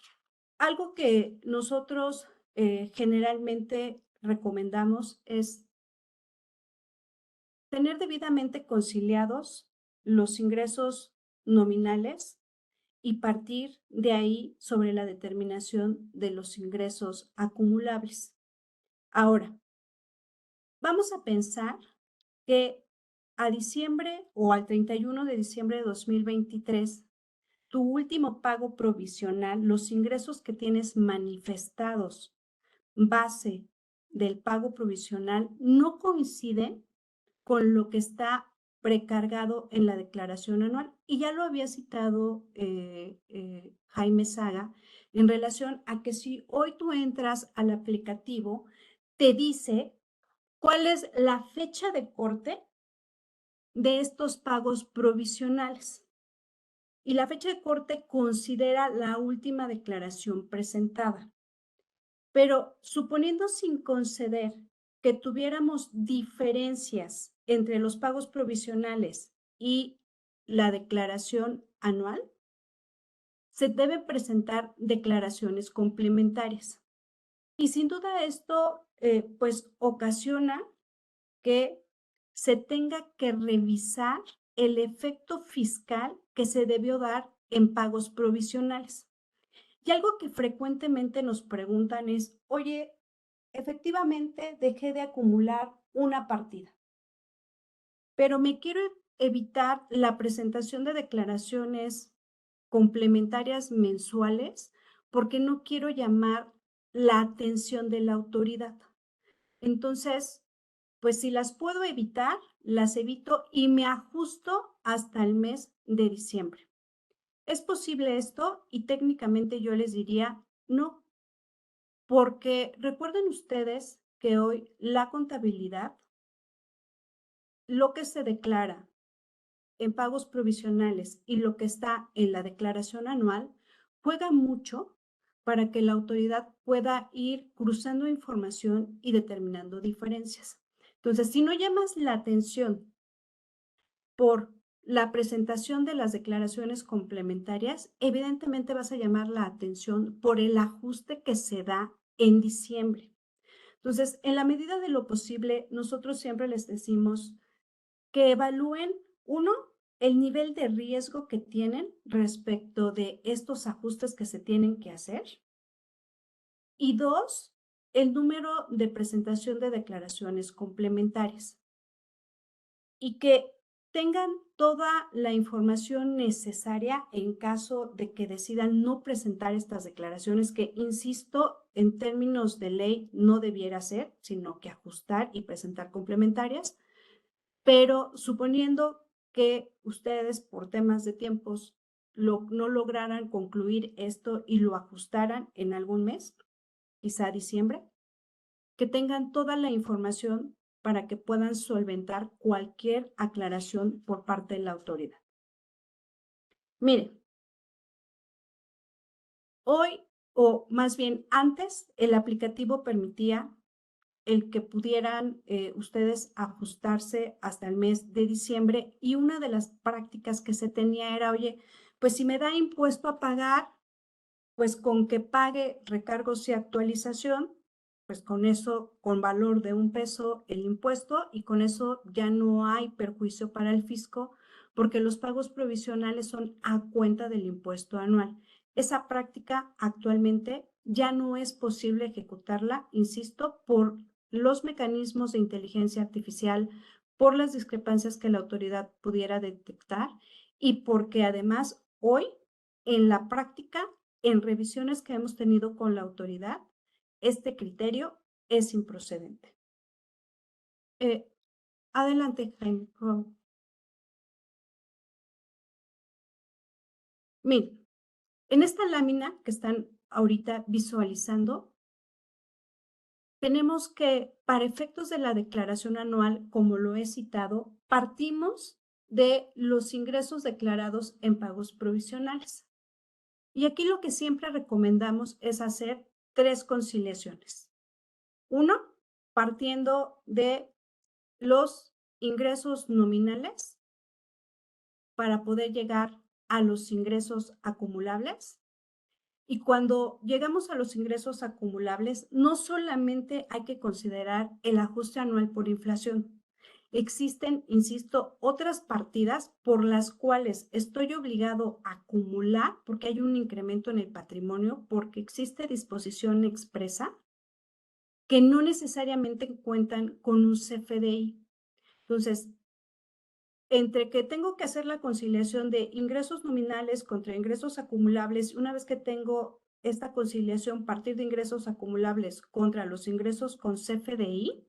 algo que nosotros generalmente recomendamos es tener debidamente conciliados los ingresos nominales y partir de ahí sobre la determinación de los ingresos acumulables. Ahora, vamos a pensar que a diciembre o al 31 de diciembre de 2023, tu último pago provisional, los ingresos que tienes manifestados base del pago provisional no coinciden con lo que está precargado en la declaración anual. Y ya lo había citado Jaime Saga en relación a que si hoy tú entras al aplicativo, te dice cuál es la fecha de corte de estos pagos provisionales. Y la fecha de corte considera la última declaración presentada. Pero suponiendo sin conceder que tuviéramos diferencias entre los pagos provisionales y la declaración anual, se deben presentar declaraciones complementarias. Y sin duda esto pues ocasiona que se tenga que revisar el efecto fiscal que se debió dar en pagos provisionales. Y algo que frecuentemente nos preguntan es, oye, efectivamente dejé de acumular una partida, pero me quiero evitar la presentación de declaraciones complementarias mensuales porque no quiero llamar la atención de la autoridad. Entonces, pues si las puedo evitar, las evito y me ajusto hasta el mes de diciembre. ¿Es posible esto? Y técnicamente yo les diría no, porque recuerden ustedes que hoy la contabilidad, lo que se declara en pagos provisionales y lo que está en la declaración anual, juega mucho para que la autoridad pueda ir cruzando información y determinando diferencias. Entonces, si no llamas la atención por la presentación de las declaraciones complementarias, evidentemente vas a llamar la atención por el ajuste que se da en diciembre. Entonces, en la medida de lo posible, nosotros siempre les decimos que evalúen, uno, el nivel de riesgo que tienen respecto de estos ajustes que se tienen que hacer. Y dos, el número de presentación de declaraciones complementarias. Y que tengan toda la información necesaria en caso de que decidan no presentar estas declaraciones, que, insisto, en términos de ley no debiera ser, sino que ajustar y presentar complementarias. Pero suponiendo que ustedes por temas de tiempos no lograran concluir esto y lo ajustaran en algún mes, quizá diciembre, que tengan toda la información para que puedan solventar cualquier aclaración por parte de la autoridad. Miren, hoy, o más bien antes, el aplicativo permitía el que pudieran ustedes ajustarse hasta el mes de diciembre, y una de las prácticas que se tenía era, oye, pues si me da impuesto a pagar, pues con que pague recargos y actualización, pues con eso, con valor de $1 el impuesto, y con eso ya no hay perjuicio para el fisco, porque los pagos provisionales son a cuenta del impuesto anual. Esa práctica actualmente ya no es posible ejecutarla, insisto, por los mecanismos de inteligencia artificial, por las discrepancias que la autoridad pudiera detectar y porque además hoy en la práctica, en revisiones que hemos tenido con la autoridad, este criterio es improcedente. Adelante, Jaime. Miren, en esta lámina que están ahorita visualizando, tenemos que, para efectos de la declaración anual, como lo he citado, partimos de los ingresos declarados en pagos provisionales. Y aquí lo que siempre recomendamos es hacer 3 conciliaciones. Uno, partiendo de los ingresos nominales para poder llegar a los ingresos acumulables. Y cuando llegamos a los ingresos acumulables, no solamente hay que considerar el ajuste anual por inflación. Existen, insisto, otras partidas por las cuales estoy obligado a acumular porque hay un incremento en el patrimonio, porque existe disposición expresa que no necesariamente cuentan con un CFDI. Entonces, entre que tengo que hacer la conciliación de ingresos nominales contra ingresos acumulables, una vez que tengo esta conciliación, partir de ingresos acumulables contra los ingresos con CFDI,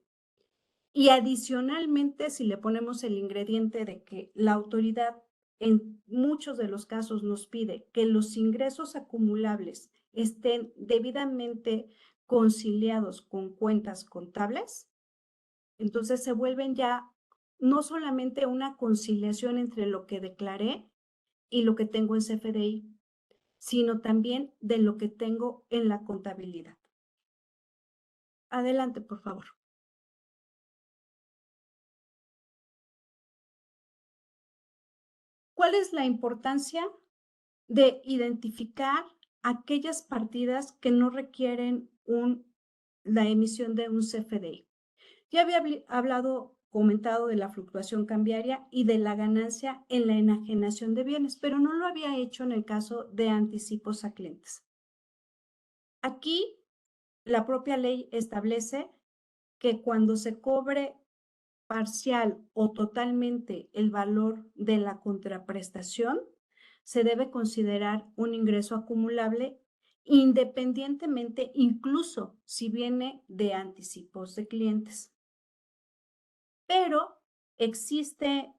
y adicionalmente, si le ponemos el ingrediente de que la autoridad en muchos de los casos nos pide que los ingresos acumulables estén debidamente conciliados con cuentas contables, entonces se vuelven ya no solamente una conciliación entre lo que declaré y lo que tengo en CFDI, sino también de lo que tengo en la contabilidad. Adelante, por favor. ¿Cuál es la importancia de identificar aquellas partidas que no requieren la emisión de un CFDI? Ya había comentado de la fluctuación cambiaria y de la ganancia en la enajenación de bienes, pero no lo había hecho en el caso de anticipos a clientes. Aquí la propia ley establece que cuando se cobre parcial o totalmente el valor de la contraprestación, se debe considerar un ingreso acumulable independientemente, incluso si viene de anticipos de clientes. Pero existe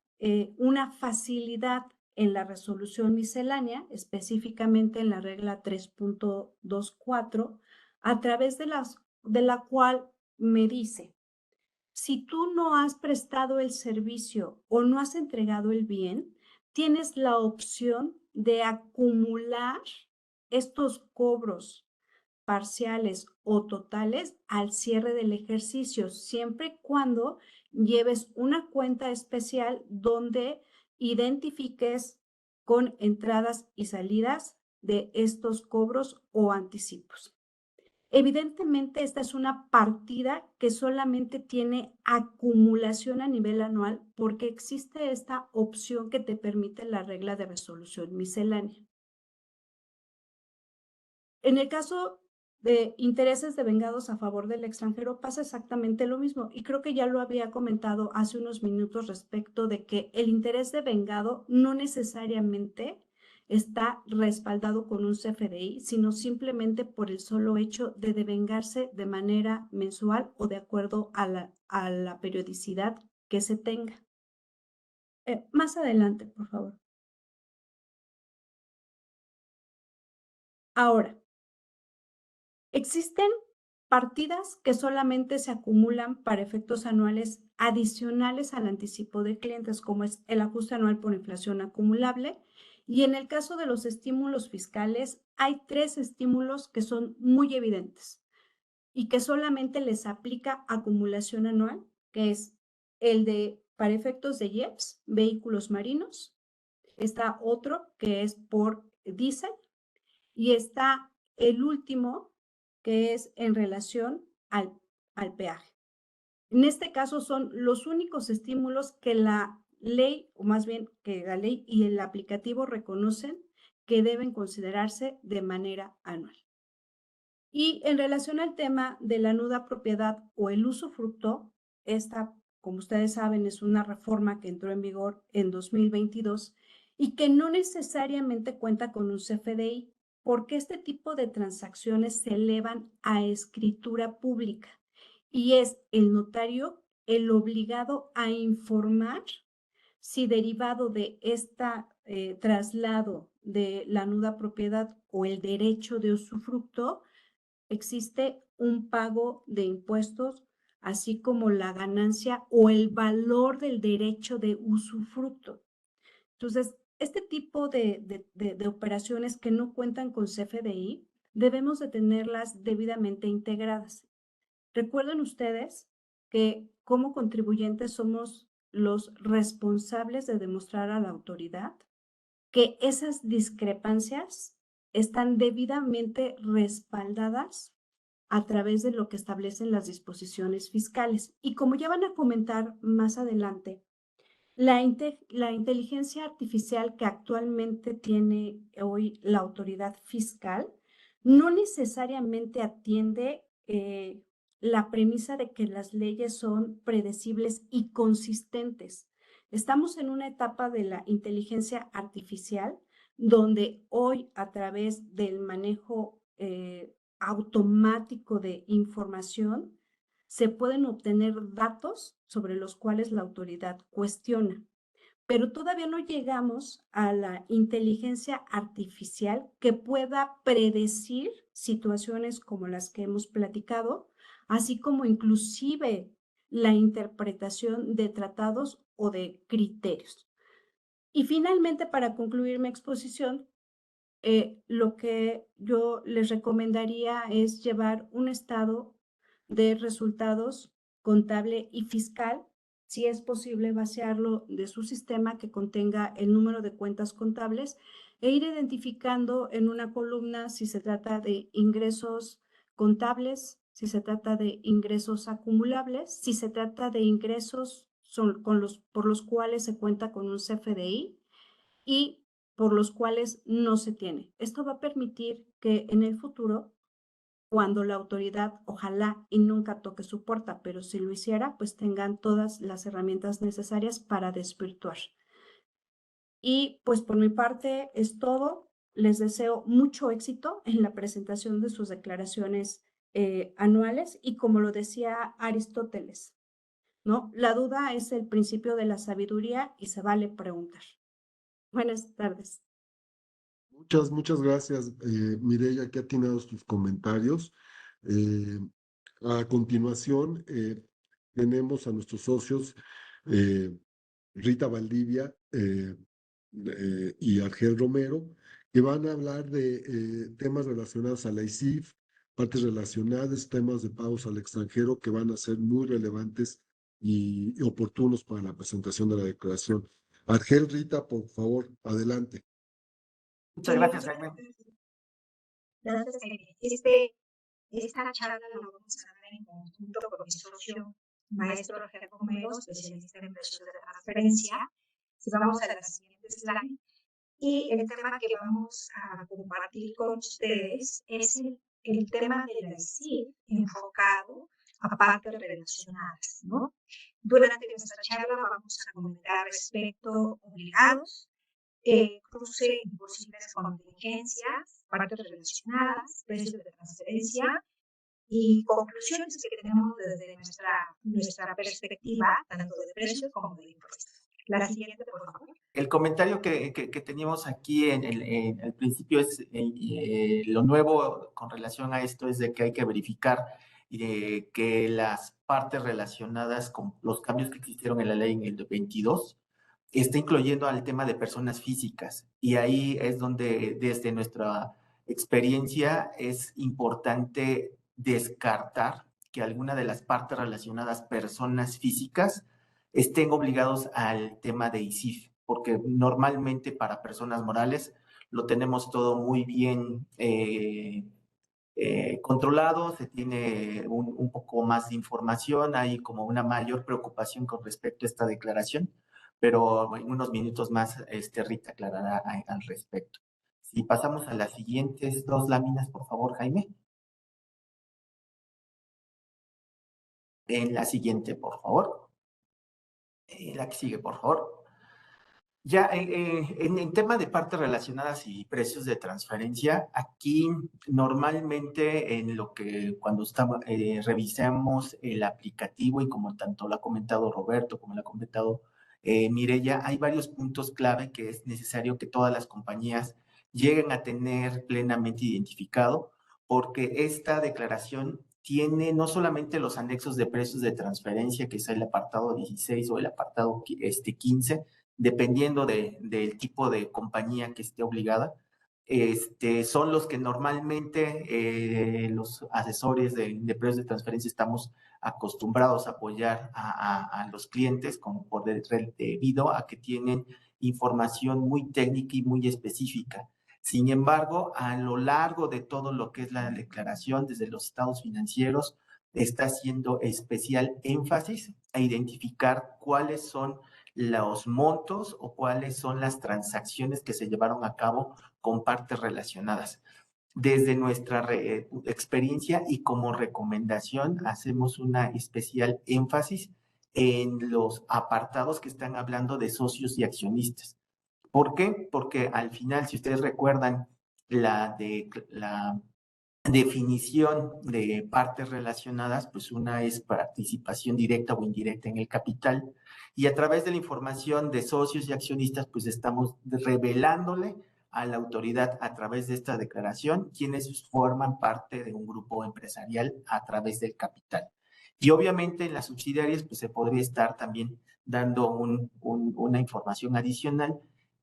una facilidad en la resolución miscelánea, específicamente en la regla 3.24, a través de la cual me dice, si tú no has prestado el servicio o no has entregado el bien, tienes la opción de acumular estos cobros parciales o totales al cierre del ejercicio, siempre y cuando lleves una cuenta especial donde identifiques con entradas y salidas de estos cobros o anticipos. Evidentemente, esta es una partida que solamente tiene acumulación a nivel anual porque existe esta opción que te permite la regla de resolución miscelánea. En el caso de intereses devengados a favor del extranjero pasa exactamente lo mismo y creo que ya lo había comentado hace unos minutos respecto de que el interés devengado no necesariamente está respaldado con un CFDI, sino simplemente por el solo hecho de devengarse de manera mensual o de acuerdo a la periodicidad que se tenga. Más adelante, por favor. Ahora, existen partidas que solamente se acumulan para efectos anuales adicionales al anticipo de clientes, como es el ajuste anual por inflación acumulable. Y en el caso de los estímulos fiscales, hay 3 estímulos que son muy evidentes y que solamente les aplica acumulación anual, que es el de para efectos de IEPS, vehículos marinos. Está otro que es por diésel y está el último que es en relación al peaje. En este caso son los únicos estímulos que la ley, o más bien que la ley y el aplicativo reconocen que deben considerarse de manera anual. Y en relación al tema de la nuda propiedad o el usufructo, esta, como ustedes saben, es una reforma que entró en vigor en 2022 y que no necesariamente cuenta con un CFDI, porque este tipo de transacciones se elevan a escritura pública y es el notario el obligado a informar si derivado de este traslado de la nuda propiedad o el derecho de usufructo existe un pago de impuestos, así como la ganancia o el valor del derecho de usufructo. Entonces, este tipo de operaciones que no cuentan con CFDI, debemos de tenerlas debidamente integradas. Recuerden ustedes que como contribuyentes somos los responsables de demostrar a la autoridad que esas discrepancias están debidamente respaldadas a través de lo que establecen las disposiciones fiscales. Y como ya van a comentar más adelante, la inteligencia artificial que actualmente tiene hoy la autoridad fiscal no necesariamente atiende la premisa de que las leyes son predecibles y consistentes. Estamos en una etapa de la inteligencia artificial donde hoy, a través del manejo automático de información, se pueden obtener datos sobre los cuales la autoridad cuestiona. Pero todavía no llegamos a la inteligencia artificial que pueda predecir situaciones como las que hemos platicado, así como inclusive la interpretación de tratados o de criterios. Y finalmente, para concluir mi exposición, lo que yo les recomendaría es llevar un estado de resultados contable y fiscal, si es posible vaciarlo de su sistema que contenga el número de cuentas contables e ir identificando en una columna si se trata de ingresos contables, si se trata de ingresos acumulables, si se trata de ingresos por los cuales se cuenta con un CFDI y por los cuales no se tiene. Esto va a permitir que en el futuro, cuando la autoridad, ojalá y nunca toque su puerta, pero si lo hiciera, pues tengan todas las herramientas necesarias para desvirtuar. Y pues por mi parte es todo. Les deseo mucho éxito en la presentación de sus declaraciones anuales y como lo decía Aristóteles, ¿no? La duda es el principio de la sabiduría y se vale preguntar. Buenas tardes. Muchas gracias, Mireya, que atinados tus comentarios. A continuación, tenemos a nuestros socios Rita Valdivia y Argel Romero, que van a hablar de temas relacionados a la ICIF, partes relacionadas, temas de pagos al extranjero que van a ser muy relevantes y oportunos para la presentación de la declaración. Argel, Rita, por favor, adelante. Muchas gracias, Jaime. Gracias, Jaime. Esta charla la vamos a dar en conjunto con mi socio, maestro Argel Romero, especialista en precios de transferencia. Si vamos a la siguiente slide. Y el tema que vamos a compartir con ustedes es el tema de la ICIF enfocado a partes relacionadas, ¿no? Durante nuestra charla vamos a comentar respecto obligados, cruce y posibles contingencias, partes relacionadas, precios de transferencia y conclusiones que tenemos desde nuestra perspectiva, tanto de precios como de impuestos. La siguiente, por favor. El comentario que teníamos aquí en el principio es lo nuevo con relación a esto es de que hay que verificar que las partes relacionadas con los cambios que existieron en la ley en el 22 está incluyendo al tema de personas físicas y ahí es donde desde nuestra experiencia es importante descartar que alguna de las partes relacionadas personas físicas estén obligados al tema de ICIF, porque normalmente para personas morales lo tenemos todo muy bien controlado, se tiene un poco más de información, hay como una mayor preocupación con respecto a esta declaración, pero en unos minutos más Rita aclarará al respecto. Si pasamos a las siguientes dos láminas, por favor, Jaime. En la siguiente, por favor. La que sigue, por favor. Ya en tema de partes relacionadas y precios de transferencia, aquí normalmente en lo que cuando revisamos el aplicativo y como tanto lo ha comentado Roberto como lo ha comentado Mireya, hay varios puntos clave que es necesario que todas las compañías lleguen a tener plenamente identificado porque esta declaración tiene no solamente los anexos de precios de transferencia, que es el apartado 16 o el apartado 15, dependiendo del tipo de compañía que esté obligada, son los que normalmente los asesores de precios de transferencia estamos acostumbrados a apoyar a los clientes debido a que tienen información muy técnica y muy específica. Sin embargo, a lo largo de todo lo que es la declaración, desde los estados financieros, está haciendo especial énfasis a identificar cuáles son los montos o cuáles son las transacciones que se llevaron a cabo con partes relacionadas. Desde nuestra experiencia y como recomendación, hacemos una especial énfasis en los apartados que están hablando de socios y accionistas. ¿Por qué? Porque al final, si ustedes recuerdan la definición de partes relacionadas, pues una es participación directa o indirecta en el capital, y a través de la información de socios y accionistas, pues estamos revelándole a la autoridad a través de esta declaración quienes forman parte de un grupo empresarial a través del capital. Y obviamente en las subsidiarias, pues se podría estar también dando una información adicional.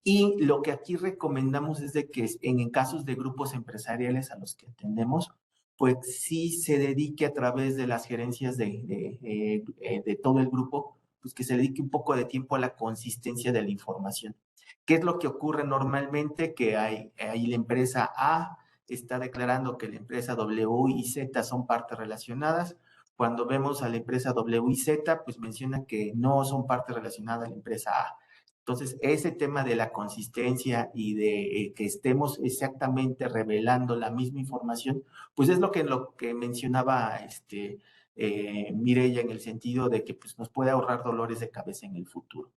Y lo que aquí recomendamos es de que en casos de grupos empresariales a los que atendemos, pues sí se dedique a través de las gerencias de todo el grupo, pues que se dedique un poco de tiempo a la consistencia de la información. ¿Qué es lo que ocurre normalmente? Que hay la empresa A está declarando que la empresa W y Z son partes relacionadas. Cuando vemos a la empresa W y Z, pues menciona que no son partes relacionadas a la empresa A. Entonces, ese tema de la consistencia y de que estemos exactamente revelando la misma información, pues es lo que mencionaba Mireya, en el sentido de que pues, nos puede ahorrar dolores de cabeza en el futuro.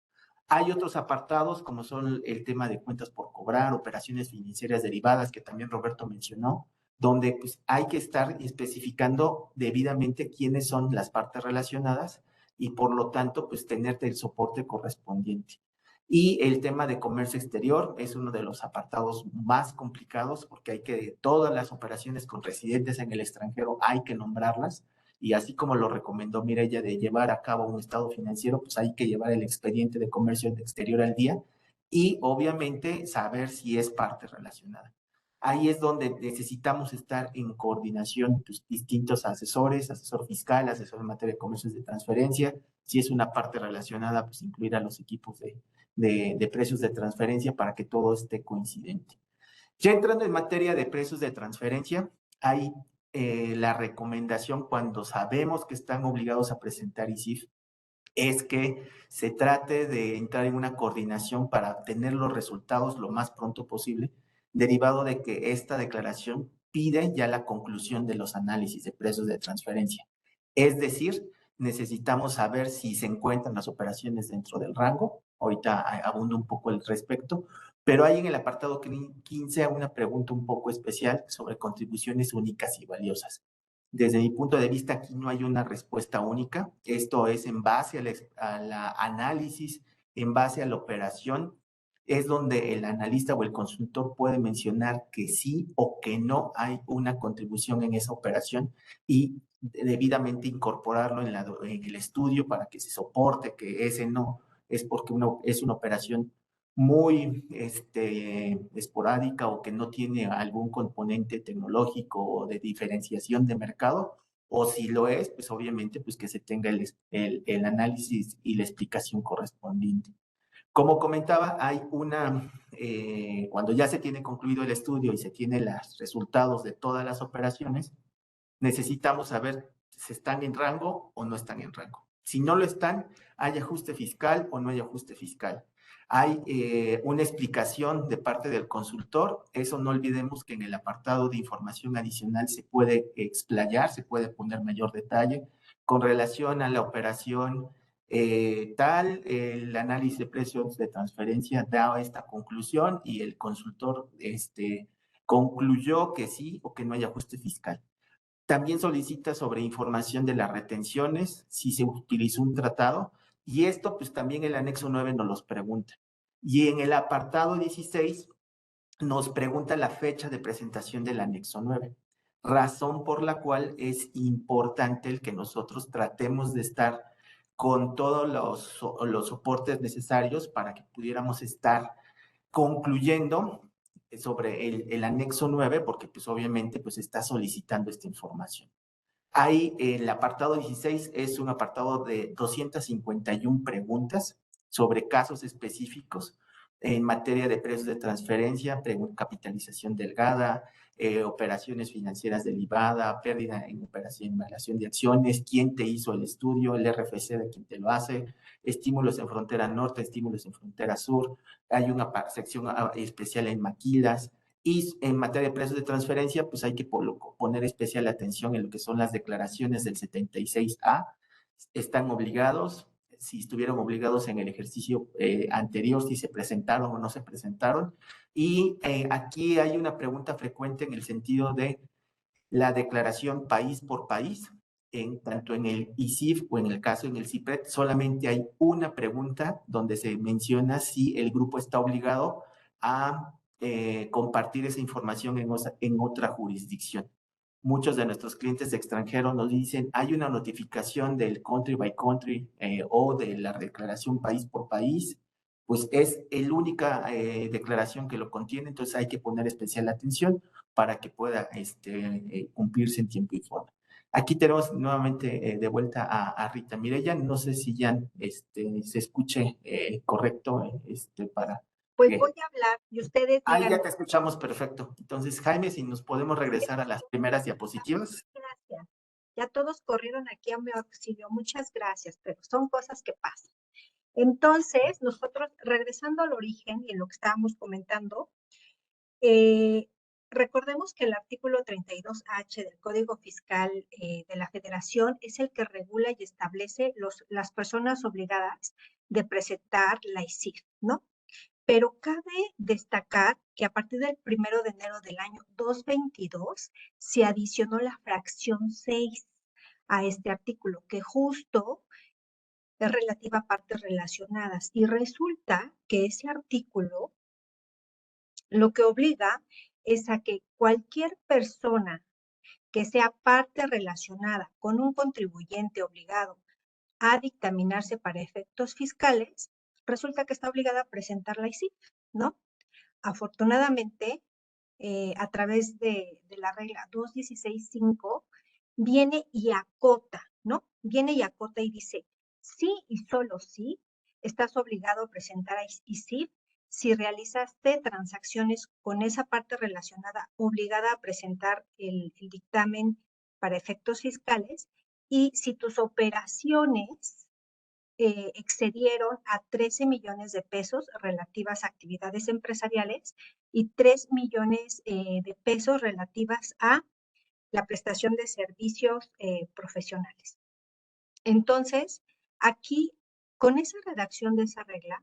Hay otros apartados como son el tema de cuentas por cobrar, operaciones financieras derivadas, que también Roberto mencionó, donde pues, hay que estar especificando debidamente quiénes son las partes relacionadas y por lo tanto pues tener el soporte correspondiente. Y el tema de comercio exterior es uno de los apartados más complicados porque hay que, todas las operaciones con residentes en el extranjero hay que nombrarlas, y así como lo recomendó Mireya de llevar a cabo un estado financiero, pues hay que llevar el expediente de comercio exterior al día y obviamente saber si es parte relacionada. Ahí es donde necesitamos estar en coordinación, pues, distintos asesores, asesor fiscal, asesor en materia de comercios de transferencia. Si es una parte relacionada, pues incluir a los equipos de precios de transferencia para que todo esté coincidente. Ya entrando en materia de precios de transferencia, hay la recomendación cuando sabemos que están obligados a presentar ISIF es que se trate de entrar en una coordinación para obtener los resultados lo más pronto posible, derivado de que esta declaración pide ya la conclusión de los análisis de precios de transferencia. Es decir, necesitamos saber si se encuentran las operaciones dentro del rango. Ahorita abundo un poco al respecto, pero hay en el apartado 15 una pregunta un poco especial sobre contribuciones únicas y valiosas. Desde mi punto de vista, aquí no hay una respuesta única. Esto es en base a la análisis, en base a la operación, es donde el analista o el consultor puede mencionar que sí o que no hay una contribución en esa operación y debidamente incorporarlo en el estudio para que se soporte que ese no es porque es una operación muy esporádica o que no tiene algún componente tecnológico o de diferenciación de mercado, o si lo es, pues obviamente pues que se tenga el análisis y la explicación correspondiente. Como comentaba, hay cuando ya se tiene concluido el estudio y se tienen los resultados de todas las operaciones, necesitamos saber si están en rango o no están en rango. Si no lo están, ¿hay ajuste fiscal o no hay ajuste fiscal? Hay una explicación de parte del consultor. Eso no olvidemos que en el apartado de información adicional se puede explayar, se puede poner mayor detalle con relación a la operación el análisis de precios de transferencia da esta conclusión y el consultor concluyó que sí o que no hay ajuste fiscal. También solicita sobre información de las retenciones, si se utilizó un tratado, y esto pues también el anexo 9 nos los pregunta. Y en el apartado 16 nos pregunta la fecha de presentación del anexo 9, razón por la cual es importante el que nosotros tratemos de estar con todos los soportes necesarios para que pudiéramos estar concluyendo sobre el anexo 9, porque pues obviamente pues está solicitando esta información. Ahí el apartado 16 es un apartado de 251 preguntas sobre casos específicos, en materia de precios de transferencia, capitalización delgada, operaciones financieras derivadas, pérdida en operación, en variación de acciones, quién te hizo el estudio, el RFC de quién te lo hace, estímulos en frontera norte, estímulos en frontera sur, hay una sección especial en maquilas, y en materia de precios de transferencia, pues hay que poner especial atención en lo que son las declaraciones del 76A, están obligados, si estuvieron obligados en el ejercicio anterior, si se presentaron o no se presentaron. Y aquí hay una pregunta frecuente en el sentido de la declaración país por país, tanto en el ICIF o en el caso en el CIPRED, solamente hay una pregunta donde se menciona si el grupo está obligado a compartir esa información en otra jurisdicción. Muchos de nuestros clientes extranjeros nos dicen, hay una notificación del country by country o de la declaración país por país, pues es la única declaración que lo contiene, entonces hay que poner especial atención para que pueda cumplirse en tiempo y forma. Aquí tenemos nuevamente de vuelta a Rita Mireya, no sé si ya se escuche correcto para... Pues voy a hablar y ustedes Ah, ya digan. te escuchamos perfecto. Entonces, Jaime, si nos podemos regresar a las primeras diapositivas. Gracias. Ya todos corrieron aquí a mi auxilio. Muchas gracias, pero son cosas que pasan. Entonces, nosotros, regresando al origen y en lo que estábamos comentando, recordemos que el artículo 32H del Código Fiscal de la Federación es el que regula y establece las personas obligadas de presentar la ICIF, ¿no? Pero cabe destacar que a partir del 1 de enero del año 2022 se adicionó la fracción 6 a este artículo, que justo es relativa a partes relacionadas. Y resulta que ese artículo lo que obliga es a que cualquier persona que sea parte relacionada con un contribuyente obligado a dictaminarse para efectos fiscales, resulta que está obligada a presentar la ICIF, ¿no? Afortunadamente, a través de la regla 216.5, viene y acota, ¿no? Viene y acota y dice, sí y solo sí, estás obligado a presentar ICIF si realizaste transacciones con esa parte relacionada, obligada a presentar el dictamen para efectos fiscales, y si tus operaciones excedieron a 13 millones de pesos relativas a actividades empresariales y 3 millones de pesos relativas a la prestación de servicios profesionales. Entonces, aquí, con esa redacción de esa regla,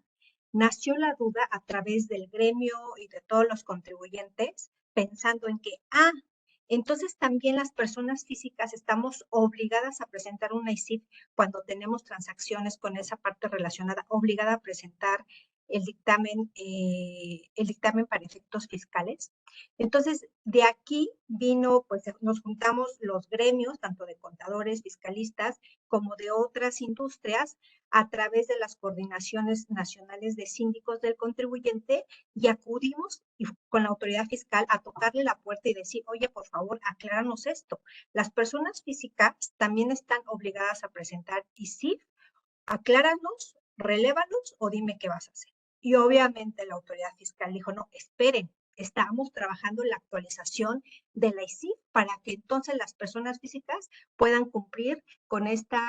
nació la duda a través del gremio y de todos los contribuyentes, pensando en que, entonces también las personas físicas estamos obligadas a presentar una ICIF cuando tenemos transacciones con esa parte relacionada, obligada a presentar el dictamen para efectos fiscales. Entonces, de aquí vino, pues nos juntamos los gremios, tanto de contadores, fiscalistas, como de otras industrias, a través de las coordinaciones nacionales de síndicos del contribuyente, y acudimos con la autoridad fiscal a tocarle la puerta y decir, oye, por favor, acláranos esto. Las personas físicas también están obligadas a presentar ICIF, acláranos, relévanos o dime qué vas a hacer. Y obviamente la autoridad fiscal dijo, no, esperen, estamos trabajando en la actualización de la ICIF para que entonces las personas físicas puedan cumplir con esta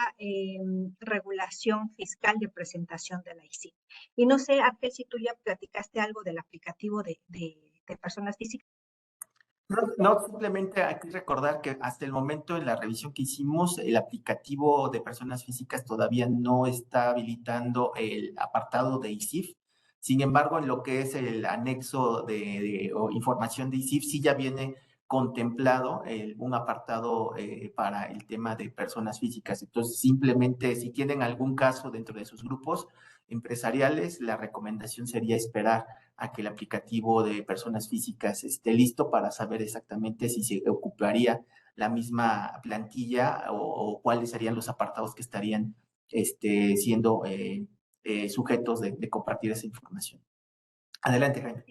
regulación fiscal de presentación de la ICIF. Y no sé, Argel, si tú ya platicaste algo del aplicativo de personas físicas. No, simplemente hay que recordar que hasta el momento en la revisión que hicimos, el aplicativo de personas físicas todavía no está habilitando el apartado de ICIF. Sin embargo, en lo que es el anexo o información de ICIF, sí ya viene contemplado un apartado para el tema de personas físicas. Entonces, simplemente si tienen algún caso dentro de sus grupos empresariales, la recomendación sería esperar a que el aplicativo de personas físicas esté listo para saber exactamente si se ocuparía la misma plantilla o cuáles serían los apartados que estarían siendo sujetos de compartir esa información. Adelante, Jaime.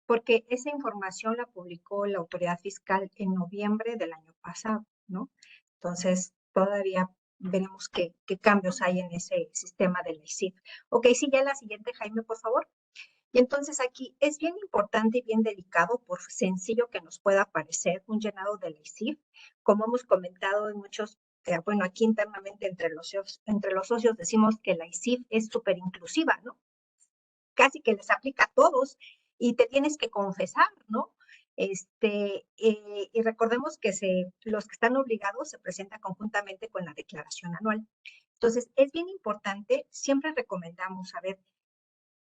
Porque esa información la publicó la autoridad fiscal en noviembre del año pasado, ¿no? Entonces, todavía veremos qué cambios hay en ese sistema de la ICIF. Ok, sí, ya la siguiente, Jaime, por favor. Y entonces aquí es bien importante y bien delicado, por sencillo que nos pueda parecer, un llenado de la ICIF, como hemos comentado en muchos, bueno, aquí internamente entre los socios decimos que la ICIF es súper inclusiva, ¿no? Casi que les aplica a todos y te tienes que confesar, ¿no? Y recordemos que los que están obligados se presentan conjuntamente con la declaración anual. Entonces, es bien importante, siempre recomendamos, a ver,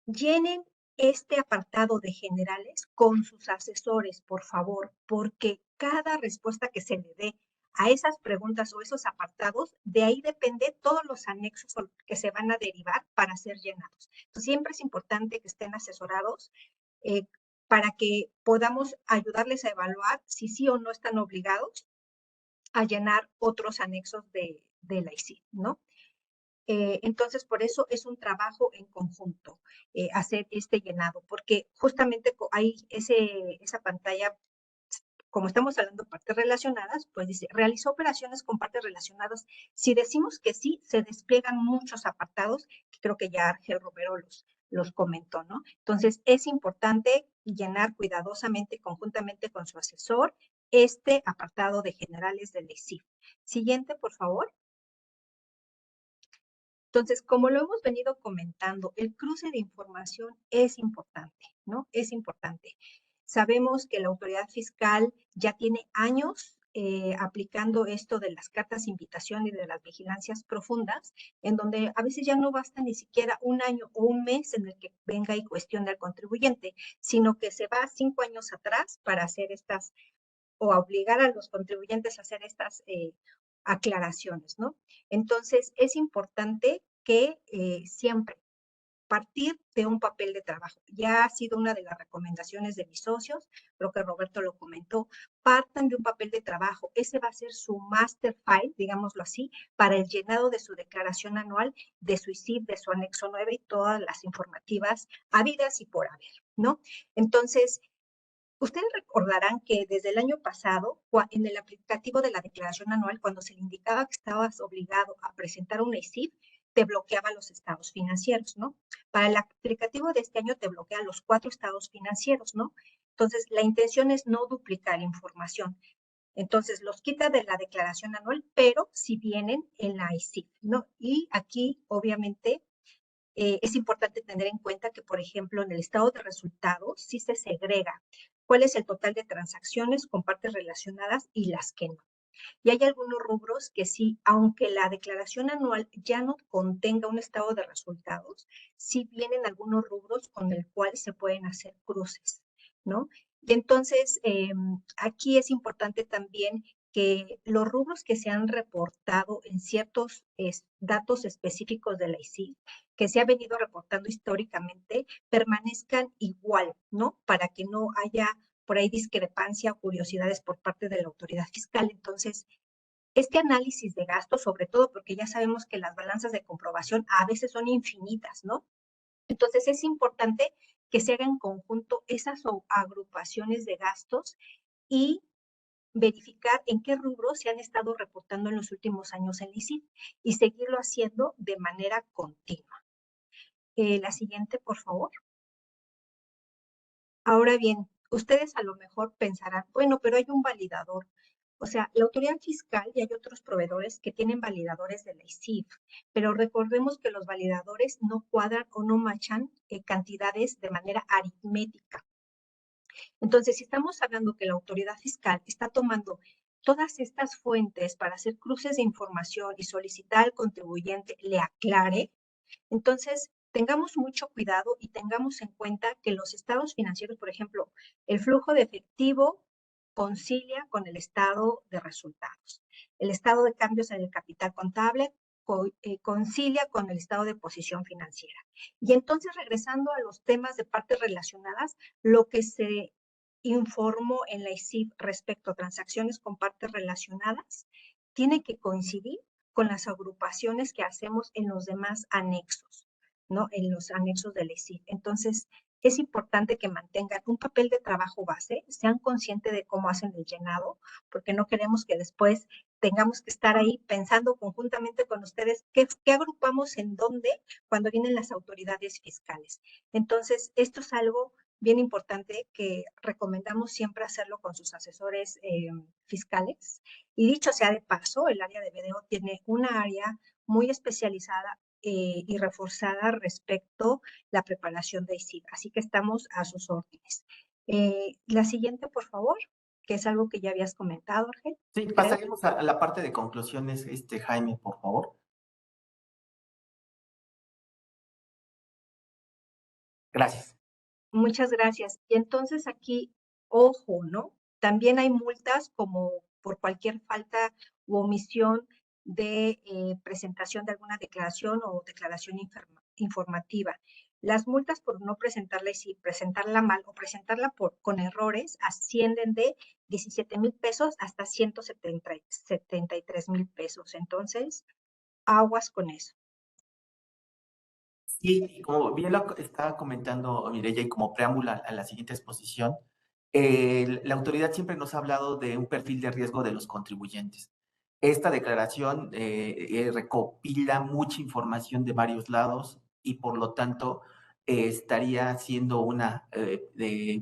llenen este apartado de generales con sus asesores, por favor, porque cada respuesta que se le dé a esas preguntas o esos apartados, de ahí depende todos los anexos que se van a derivar para ser llenados. Entonces, siempre es importante que estén asesorados para que podamos ayudarles a evaluar si sí o no están obligados a llenar otros anexos de la ICIF, ¿no? Entonces, por eso es un trabajo en conjunto hacer este llenado, porque justamente hay esa pantalla, como estamos hablando de partes relacionadas, pues dice, realizó operaciones con partes relacionadas. Si decimos que sí, se despliegan muchos apartados, que creo que ya Argel Romero los comentó, ¿no? Entonces, es importante llenar cuidadosamente, conjuntamente con su asesor, este apartado de generales del ICIF. Siguiente, por favor. Entonces, como lo hemos venido comentando, el cruce de información es importante, ¿no? Es importante. Sabemos que la autoridad fiscal ya tiene años aplicando esto de las cartas de invitación y de las vigilancias profundas, en donde a veces ya no basta ni siquiera un año o un mes en el que venga y cuestione al contribuyente, sino que se va 5 años atrás para hacer estas, o a obligar a los contribuyentes a hacer estas aclaraciones, ¿no? Entonces, es importante que siempre partir de un papel de trabajo. Ya ha sido una de las recomendaciones de mis socios, creo que Roberto lo comentó, partan de un papel de trabajo. Ese va a ser su master file, digámoslo así, para el llenado de su declaración anual, de su ICIF, de su anexo 9 y todas las informativas habidas y por haber, ¿no? Entonces, ustedes recordarán que desde el año pasado, en el aplicativo de la declaración anual, cuando se le indicaba que estabas obligado a presentar una ICIF, te bloqueaba los estados financieros, ¿no? Para el aplicativo de este año te bloquea los 4 estados financieros, ¿no? Entonces, la intención es no duplicar información. Entonces, los quita de la declaración anual, pero sí vienen en la ICIF, ¿no? Y aquí, obviamente, es importante tener en cuenta que, por ejemplo, en el estado de resultados sí se segrega cuál es el total de transacciones con partes relacionadas y las que no. Y hay algunos rubros que sí, aunque la declaración anual ya no contenga un estado de resultados, sí vienen algunos rubros con el cual se pueden hacer cruces, ¿no? Y entonces, aquí es importante también que los rubros que se han reportado en ciertos datos específicos de la ICIF, que se ha venido reportando históricamente, permanezcan igual, ¿no? Para que no haya por ahí discrepancia o curiosidades por parte de la autoridad fiscal. Entonces, este análisis de gastos, sobre todo porque ya sabemos que las balanzas de comprobación a veces son infinitas, ¿no? Entonces, es importante que se hagan en conjunto esas agrupaciones de gastos y verificar en qué rubros se han estado reportando en los últimos años en ICIF y seguirlo haciendo de manera continua. La siguiente, por favor. Ahora bien, ustedes a lo mejor pensarán, bueno, pero hay un validador. O sea, la autoridad fiscal y hay otros proveedores que tienen validadores de la ICIF, pero recordemos que los validadores no cuadran o no machan cantidades de manera aritmética. Entonces, si estamos hablando que la autoridad fiscal está tomando todas estas fuentes para hacer cruces de información y solicitar al contribuyente le aclare, entonces tengamos mucho cuidado y tengamos en cuenta que los estados financieros, por ejemplo, el flujo de efectivo concilia con el estado de resultados. El estado de cambios en el capital contable concilia con el estado de posición financiera. Y entonces, regresando a los temas de partes relacionadas, lo que se informó en la ICIF respecto a transacciones con partes relacionadas tiene que coincidir con las agrupaciones que hacemos en los demás anexos, ¿no? En los anexos de la ICIF. Entonces, es importante que mantengan un papel de trabajo base, sean conscientes de cómo hacen el llenado, porque no queremos que después tengamos que estar ahí pensando conjuntamente con ustedes qué agrupamos en dónde cuando vienen las autoridades fiscales. Entonces, esto es algo bien importante que recomendamos siempre hacerlo con sus asesores fiscales. Y dicho sea de paso, el área de BDO tiene una área muy especializada y reforzada respecto a la preparación de ICID. Así que estamos a sus órdenes. La siguiente, por favor, que es algo que ya habías comentado, Argel. Sí, pasaremos a la parte de conclusiones, Jaime, por favor. Gracias. Muchas gracias. Y entonces aquí, ojo, ¿no? También hay multas como por cualquier falta u omisión de presentación de alguna declaración o declaración informativa. Las multas por no presentarla y si presentarla mal o presentarla con errores ascienden de 17,000 pesos hasta 173,000 pesos. Entonces, aguas con eso. Sí, como bien lo estaba comentando Mireya, y como preámbulo a la siguiente exposición, la autoridad siempre nos ha hablado de un perfil de riesgo de los contribuyentes. Esta declaración recopila mucha información de varios lados y por lo tanto estaría siendo una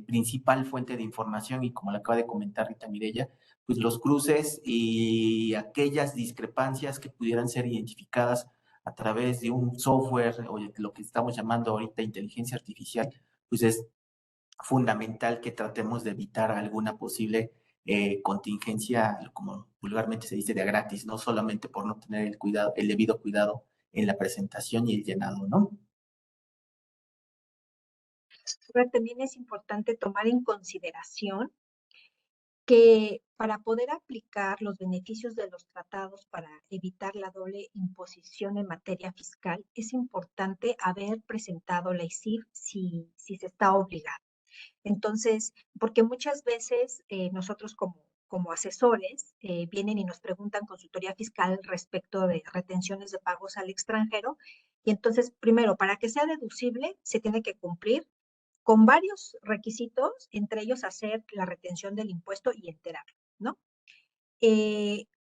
principal fuente de información, y como lo acaba de comentar Rita Mireya, pues los cruces y aquellas discrepancias que pudieran ser identificadas a través de un software o lo que estamos llamando ahorita inteligencia artificial, pues es fundamental que tratemos de evitar alguna posible contingencia, como vulgarmente se dice, de a gratis, no solamente por no tener el debido cuidado en la presentación y el llenado, ¿no? Ahora también es importante tomar en consideración que para poder aplicar los beneficios de los tratados para evitar la doble imposición en materia fiscal, es importante haber presentado la ICIF si se está obligado. Entonces, porque muchas veces nosotros como asesores vienen y nos preguntan consultoría fiscal respecto de retenciones de pagos al extranjero, y entonces, primero, para que sea deducible, se tiene que cumplir con varios requisitos, entre ellos hacer la retención del impuesto y enterarlo, ¿no?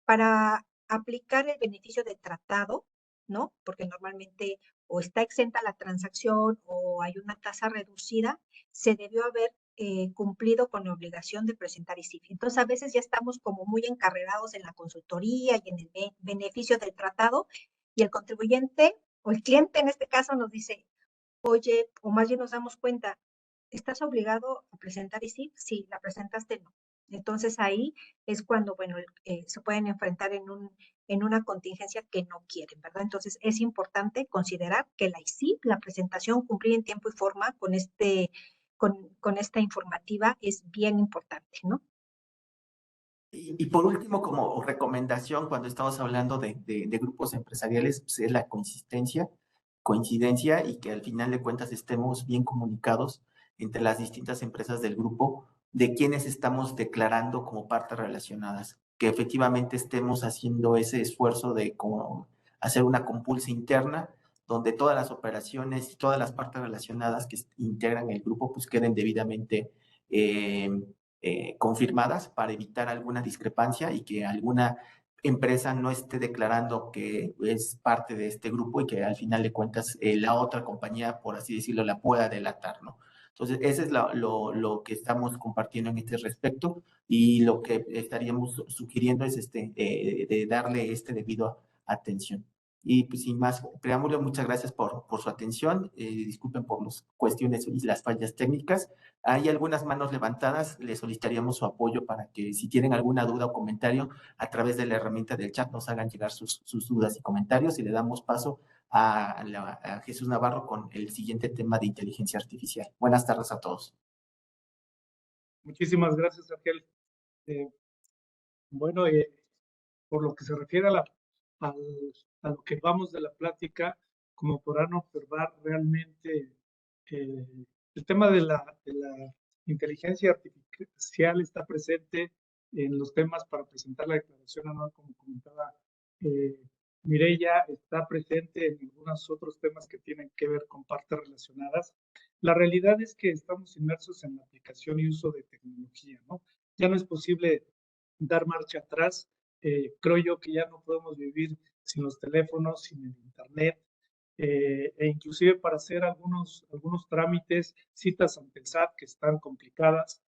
Para aplicar el beneficio de tratado, ¿no? Porque normalmente o está exenta la transacción o hay una tasa reducida, se debió haber cumplido con la obligación de presentar ICIF. Entonces, a veces ya estamos como muy encarrerados en la consultoría y en el beneficio del tratado, y el contribuyente o el cliente en este caso nos dice, oye, o más bien nos damos cuenta, ¿estás obligado a presentar ICIF? Sí, la presentaste, no. Entonces ahí es cuando, bueno, se pueden enfrentar en una contingencia que no quieren, ¿verdad? Entonces es importante considerar que la ICIF, la presentación, cumplir en tiempo y forma con esta informativa es bien importante, ¿no? Y por último, como recomendación, cuando estamos hablando de grupos empresariales, pues es la coincidencia, y que al final de cuentas estemos bien comunicados entre las distintas empresas del grupo de quienes estamos declarando como partes relacionadas, que efectivamente estemos haciendo ese esfuerzo de como hacer una compulsa interna donde todas las operaciones y todas las partes relacionadas que integran el grupo pues queden debidamente confirmadas para evitar alguna discrepancia y que alguna empresa no esté declarando que es parte de este grupo y que al final de cuentas la otra compañía, por así decirlo, la pueda delatar, ¿no? Entonces, ese es lo que estamos compartiendo en este respecto, y lo que estaríamos sugiriendo es de darle debido atención. Y pues sin más preámbulo, muchas gracias por su atención. Disculpen por las cuestiones y las fallas técnicas. Hay algunas manos levantadas, les solicitaríamos su apoyo para que si tienen alguna duda o comentario a través de la herramienta del chat nos hagan llegar sus dudas y comentarios, y le damos paso a Jesús Navarro con el siguiente tema de inteligencia artificial. Buenas tardes a todos. Muchísimas gracias, Argel. Bueno, por lo que se refiere a lo que vamos de la plática, como podrán observar, realmente el tema de la inteligencia artificial está presente en los temas para presentar la declaración anual, como comentaba Mireya, está presente en algunos otros temas que tienen que ver con partes relacionadas. La realidad es que estamos inmersos en la aplicación y uso de tecnología, ¿no? Ya no es posible dar marcha atrás Creo yo que ya no podemos vivir sin los teléfonos, sin el internet, e inclusive para hacer algunos trámites, citas ante el SAT que están complicadas,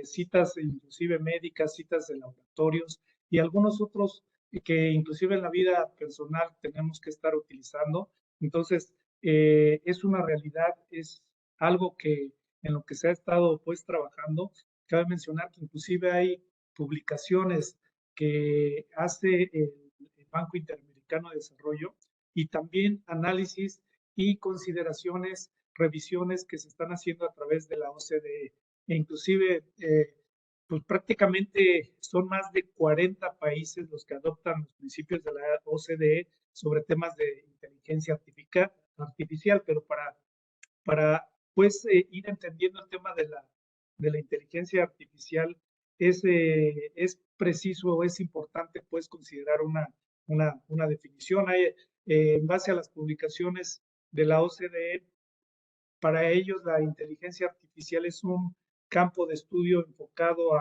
citas inclusive médicas, citas de laboratorios y algunos otros que inclusive en la vida personal tenemos que estar utilizando. Entonces, es una realidad, es algo que en lo que se ha estado pues trabajando. Cabe mencionar que inclusive hay publicaciones que hace el Banco Interamericano de Desarrollo y también análisis y consideraciones, revisiones que se están haciendo a través de la OCDE. E inclusive, pues prácticamente son más de 40 países los que adoptan los principios de la OCDE sobre temas de inteligencia artificial, pero para pues ir entendiendo el tema de la inteligencia artificial es preciso o es importante pues considerar una definición. Hay, en base a las publicaciones de la OCDE, para ellos la inteligencia artificial es un campo de estudio enfocado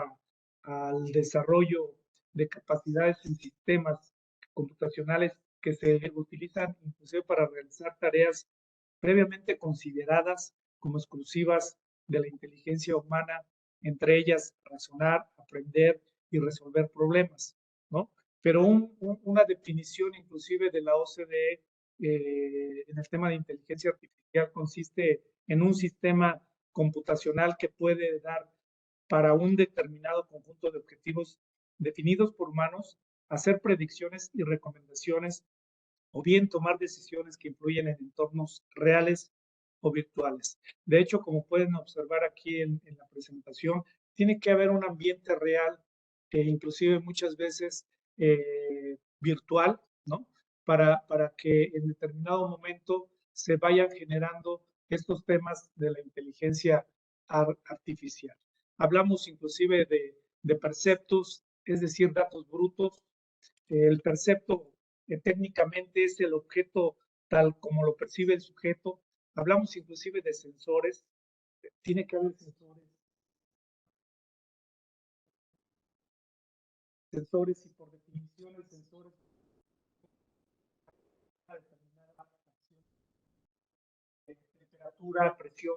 al desarrollo de capacidades en sistemas computacionales que se utilizan inclusive para realizar tareas previamente consideradas como exclusivas de la inteligencia humana, entre ellas razonar, aprender y resolver problemas, ¿no? Pero una definición inclusive de la OCDE en el tema de inteligencia artificial consiste en un sistema computacional que puede dar para un determinado conjunto de objetivos definidos por humanos, hacer predicciones y recomendaciones o bien tomar decisiones que influyen en entornos reales o virtuales. De hecho, como pueden observar aquí en la presentación, tiene que haber un ambiente real, inclusive muchas veces virtual, ¿no? Para que en determinado momento se vayan generando estos temas de la inteligencia artificial. Hablamos inclusive de perceptos, es decir, datos brutos. El percepto técnicamente es el objeto tal como lo percibe el sujeto. Hablamos inclusive de sensores. Tiene que haber sensores. Sensores y por definición el sensor es una determinada acción de temperatura, presión,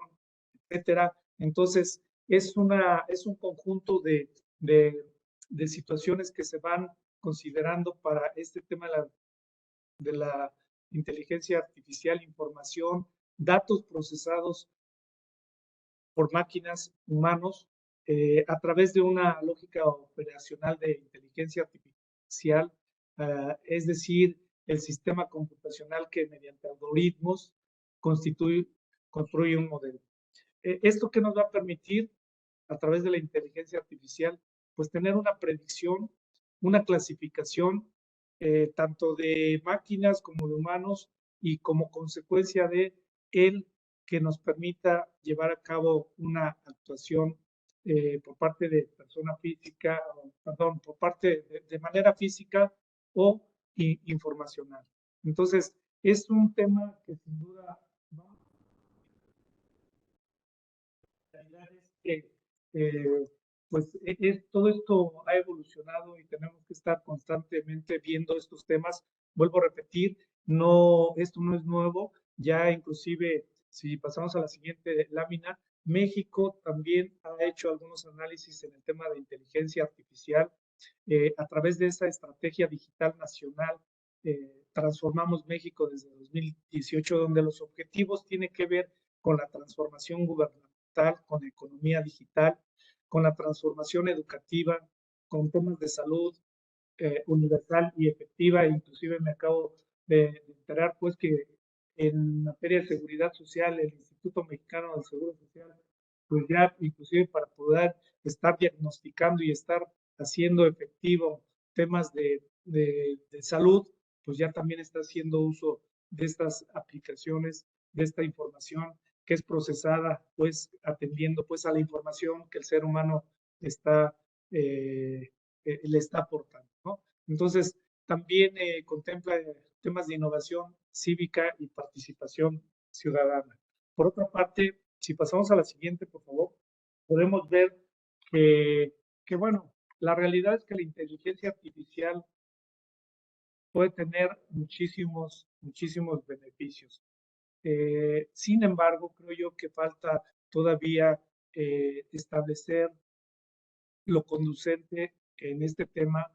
etcétera. Entonces, es un conjunto de situaciones que se van considerando para este tema de la inteligencia artificial, información, datos procesados por máquinas, humanos, a través de una lógica operacional de inteligencia artificial, es decir, el sistema computacional que mediante algoritmos construye un modelo. ¿Esto qué nos va a permitir a través de la inteligencia artificial? Pues tener una predicción, una clasificación, tanto de máquinas como de humanos y como consecuencia de él que nos permita llevar a cabo una actuación por parte de persona física, perdón, por parte de manera física o informacional. Entonces, es un tema que sin duda vamos pues todo esto ha evolucionado y tenemos que estar constantemente viendo estos temas. Vuelvo a repetir, esto no es nuevo, ya inclusive si pasamos a la siguiente lámina, México también ha hecho algunos análisis en el tema de inteligencia artificial a través de esa estrategia digital nacional. Transformamos México desde 2018, donde los objetivos tienen que ver con la transformación gubernamental, con la economía digital, con la transformación educativa, con temas de salud universal y efectiva. Inclusive me acabo de enterar pues que en materia de seguridad social, el Instituto Mexicano del Seguro Social, pues ya inclusive para poder estar diagnosticando y estar haciendo efectivo temas de salud, pues ya también está haciendo uso de estas aplicaciones, de esta información que es procesada, pues atendiendo pues a la información que el ser humano está, le está aportando, ¿no? Entonces, también contempla temas de innovación cívica y participación ciudadana. Por otra parte, si pasamos a la siguiente, por favor, podemos ver que bueno, La realidad es que la inteligencia artificial puede tener muchísimos beneficios. Sin embargo, creo yo que falta todavía establecer lo conducente en este tema,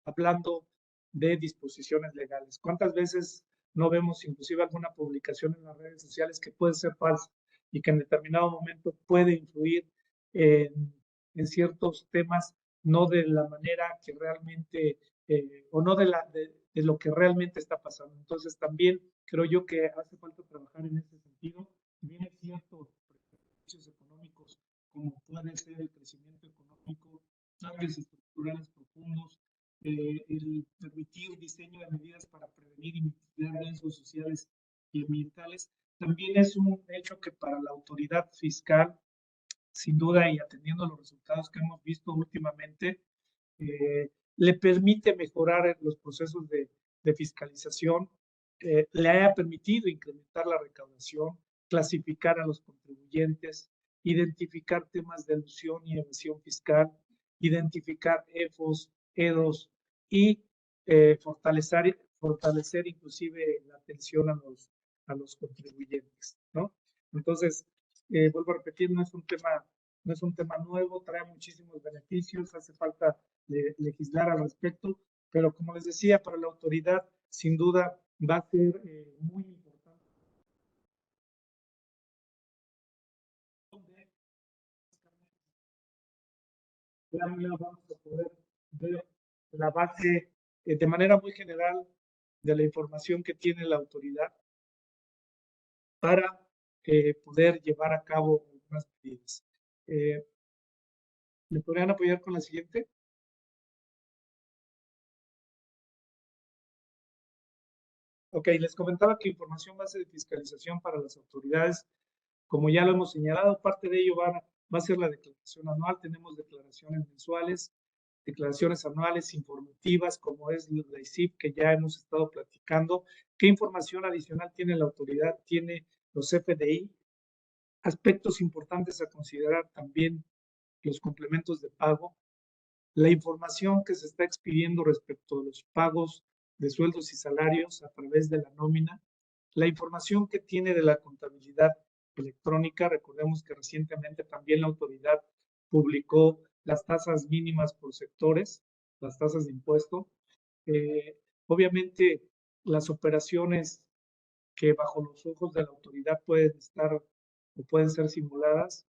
hablando de disposiciones legales. ¿Cuántas veces no vemos inclusive alguna publicación en las redes sociales que puede ser falsa y que en determinado momento puede influir en ciertos temas, no de la manera que realmente, o no de lo que realmente está pasando? Entonces también creo yo que hace falta trabajar en ese sentido. Bien es cierto, beneficios económicos, como puede ser el crecimiento económico, cambios estructurales profundos, el permitir diseño de medidas para prevenir y mitigar riesgos sociales y ambientales. También es un hecho que para la autoridad fiscal, sin duda, y atendiendo a los resultados que hemos visto últimamente, le permite mejorar los procesos de fiscalización, le haya permitido incrementar la recaudación, clasificar a los contribuyentes, identificar temas de elusión y evasión fiscal, identificar EFOS, EDOS y fortalecer inclusive la atención a los contribuyentes, ¿no? Entonces, vuelvo a repetir, no es un tema nuevo, trae muchísimos beneficios, hace falta legislar al respecto, pero como les decía, para la autoridad sin duda va a ser muy importante. Vamos a poder ver la base de manera muy general de la información que tiene la autoridad para poder llevar a cabo algunas medidas. ¿Me podrían apoyar con la siguiente? Ok, les comentaba que información base de fiscalización para las autoridades, como ya lo hemos señalado, parte de ello va a ser la declaración anual. Tenemos declaraciones mensuales, declaraciones anuales informativas, como es la ICIP, que ya hemos estado platicando. ¿Qué información adicional tiene la autoridad? Tiene los FDI. Aspectos importantes a considerar también: los complementos de pago, la información que se está expidiendo respecto a los pagos de sueldos y salarios a través de la nómina, la información que tiene de la contabilidad electrónica. Recordemos que recientemente también la autoridad publicó las tasas mínimas por sectores, las tasas de impuesto. Obviamente, las operaciones que bajo los ojos de la autoridad pueden estar o pueden ser simuladas.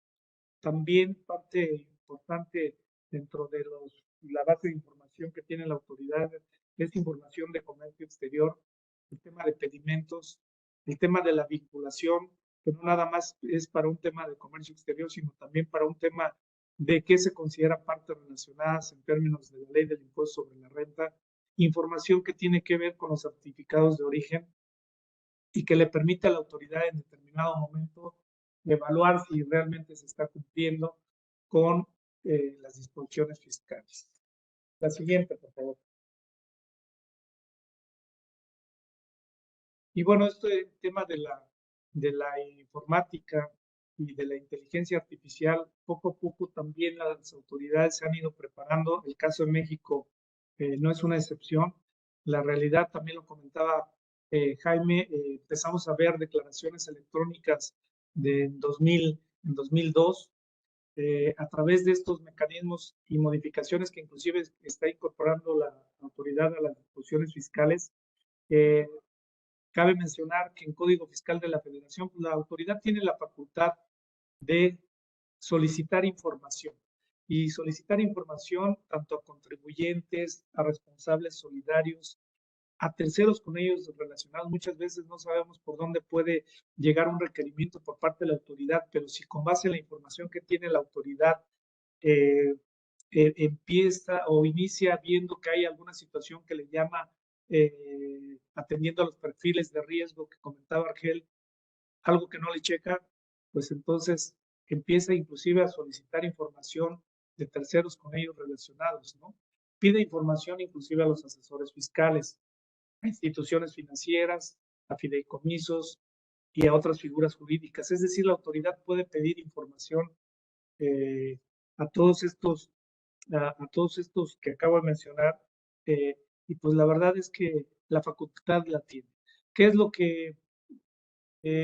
También parte importante dentro de la base de información que tiene la autoridad es información de comercio exterior, el tema de pedimentos, el tema de la vinculación, que no nada más es para un tema de comercio exterior, sino también para un tema de qué se considera partes relacionadas en términos de la ley del impuesto sobre la renta, información que tiene que ver con los certificados de origen y que le permite a la autoridad en determinado momento evaluar si realmente se está cumpliendo con las disposiciones fiscales. La siguiente, por favor. Y bueno, este tema de la informática y de la inteligencia artificial, poco a poco también las autoridades se han ido preparando. El caso de México no es una excepción. La realidad, también lo comentaba Jaime, empezamos a ver declaraciones electrónicas en 2002, a través de estos mecanismos y modificaciones que inclusive está incorporando la autoridad a las disposiciones fiscales. Cabe mencionar que en Código Fiscal de la Federación, la autoridad tiene la facultad de solicitar información tanto a contribuyentes, a responsables solidarios, a terceros con ellos relacionados. Muchas veces no sabemos por dónde puede llegar un requerimiento por parte de la autoridad, pero si con base en la información que tiene la autoridad empieza o inicia viendo que hay alguna situación que le llama, atendiendo a los perfiles de riesgo que comentaba Argel, algo que no le checa, pues entonces empieza inclusive a solicitar información de terceros con ellos relacionados, ¿no? Pide información inclusive a los asesores fiscales, a instituciones financieras, a fideicomisos y a otras figuras jurídicas. Es decir, la autoridad puede pedir información a todos estos a todos estos que acabo de mencionar, y pues la verdad es que la facultad la tiene. ¿Qué es lo que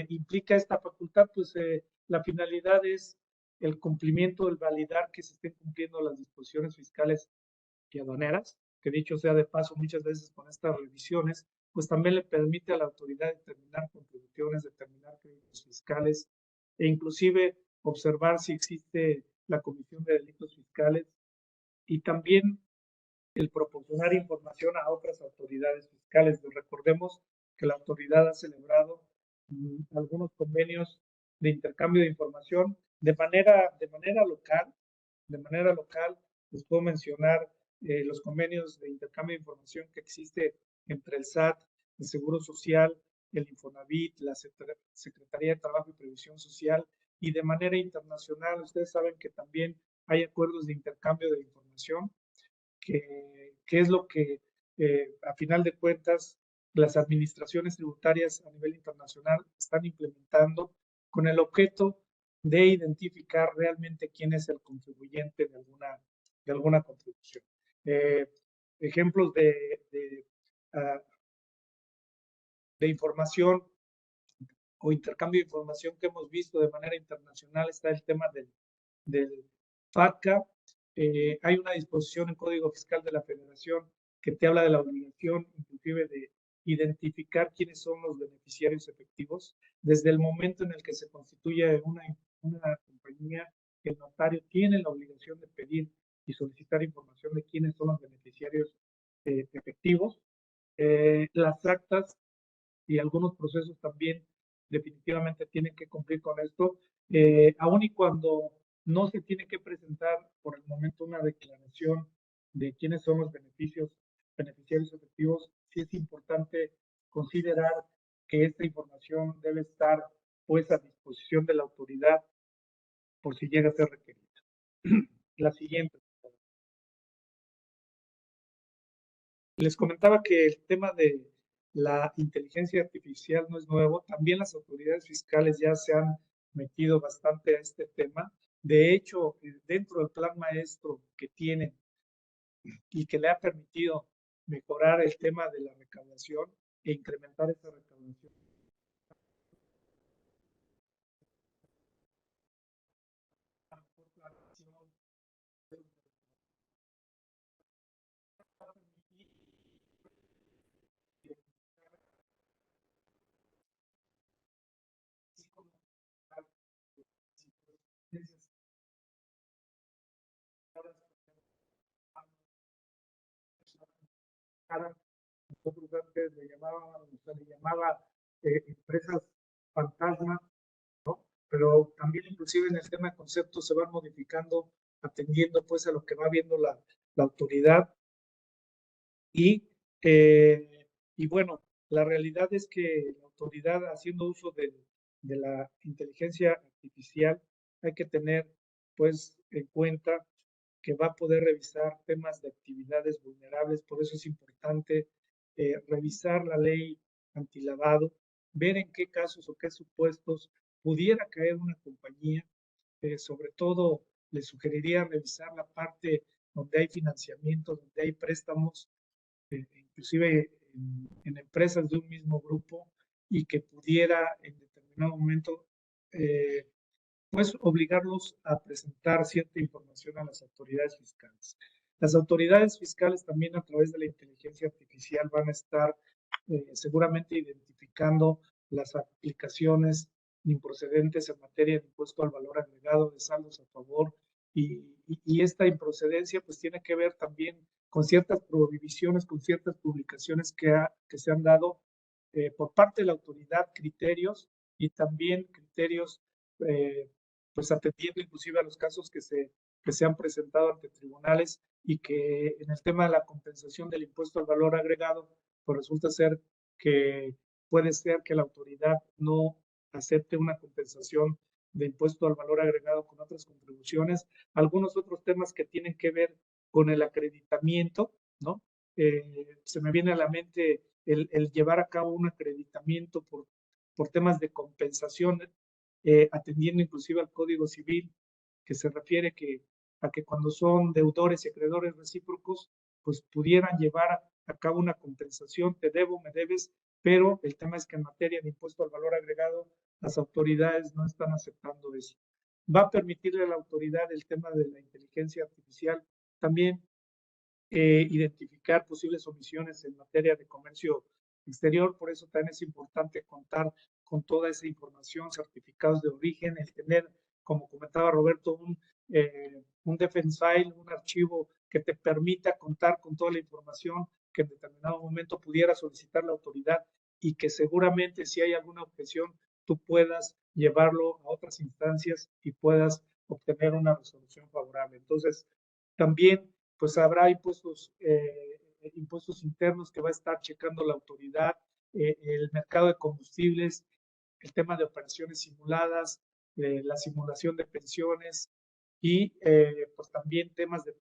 implica esta facultad? Pues la finalidad es el cumplimiento, el validar que se estén cumpliendo las disposiciones fiscales y aduaneras, que dicho sea de paso, muchas veces con estas revisiones, pues también le permite a la autoridad determinar contribuciones, determinar créditos fiscales e inclusive observar si existe la comisión de delitos fiscales y también el proporcionar información a otras autoridades fiscales. Recordemos que la autoridad ha celebrado algunos convenios de intercambio de información de manera local. De manera local, les puedo mencionar los convenios de intercambio de información que existe entre el SAT, el Seguro Social, el Infonavit, la Secretaría de Trabajo y Previsión Social, y de manera internacional. Ustedes saben que también hay acuerdos de intercambio de información, que es lo que a final de cuentas las administraciones tributarias a nivel internacional están implementando con el objeto de identificar realmente quién es el contribuyente de alguna contribución. Ejemplos de información o intercambio de información que hemos visto de manera internacional está el tema del FATCA. Hay una disposición en Código Fiscal de la Federación que te habla de la obligación, inclusive, de identificar quiénes son los beneficiarios efectivos. Desde el momento en el que se constituye una compañía, el notario tiene la obligación de pedir y solicitar información de quiénes son los beneficiarios efectivos. Las actas y algunos procesos también definitivamente tienen que cumplir con esto, aun y cuando no se tiene que presentar por el momento una declaración de quiénes son los beneficiarios efectivos. Sí es importante considerar que esta información debe estar pues a disposición de la autoridad por si llega a ser requerida. La siguiente. Les comentaba que el tema de la inteligencia artificial no es nuevo. También las autoridades fiscales ya se han metido bastante a este tema. De hecho, dentro del plan maestro que tienen y que le ha permitido mejorar el tema de la recaudación e incrementar esa recaudación, nosotros antes se le llamaba empresas fantasma, ¿no? Pero también inclusive en el tema de conceptos se van modificando atendiendo pues a lo que va viendo la autoridad y, y bueno, la realidad es que la autoridad haciendo uso de la inteligencia artificial hay que tener pues en cuenta que va a poder revisar temas de actividades vulnerables. Por eso es importante revisar la ley antilavado, ver en qué casos o qué supuestos pudiera caer una compañía. Sobre todo, le sugeriría revisar la parte donde hay financiamiento, donde hay préstamos, inclusive en empresas de un mismo grupo, y que pudiera en determinado momento pues obligarlos a presentar cierta información a las autoridades fiscales. Las autoridades fiscales también a través de la inteligencia artificial van a estar seguramente identificando las aplicaciones improcedentes en materia de impuesto al valor agregado, de saldos a favor, y esta improcedencia pues tiene que ver también con ciertas prohibiciones, con ciertas publicaciones que se han dado por parte de la autoridad, criterios y también criterios pues atendiendo inclusive a los casos que se han presentado ante tribunales y que en el tema de la compensación del impuesto al valor agregado, pues resulta ser que puede ser que la autoridad no acepte una compensación de impuesto al valor agregado con otras contribuciones. Algunos otros temas que tienen que ver con el acreditamiento, ¿no? Se me viene a la mente el llevar a cabo un acreditamiento por temas de compensación, atendiendo inclusive al Código Civil, que se refiere que a que cuando son deudores y acreedores recíprocos, pues pudieran llevar a cabo una compensación, te debo, me debes, pero el tema es que en materia de impuesto al valor agregado, las autoridades no están aceptando eso. Va a permitirle a la autoridad el tema de la inteligencia artificial también identificar posibles omisiones en materia de comercio exterior, por eso también es importante contar con toda esa información, certificados de origen, el tener, como comentaba Roberto, un defense file, un archivo que te permita contar con toda la información que en determinado momento pudiera solicitar la autoridad y que seguramente si hay alguna objeción tú puedas llevarlo a otras instancias y puedas obtener una resolución favorable. Entonces, también pues habrá impuestos internos que va a estar checando la autoridad, el mercado de combustibles, el tema de operaciones simuladas, la simulación de pensiones y pues también temas de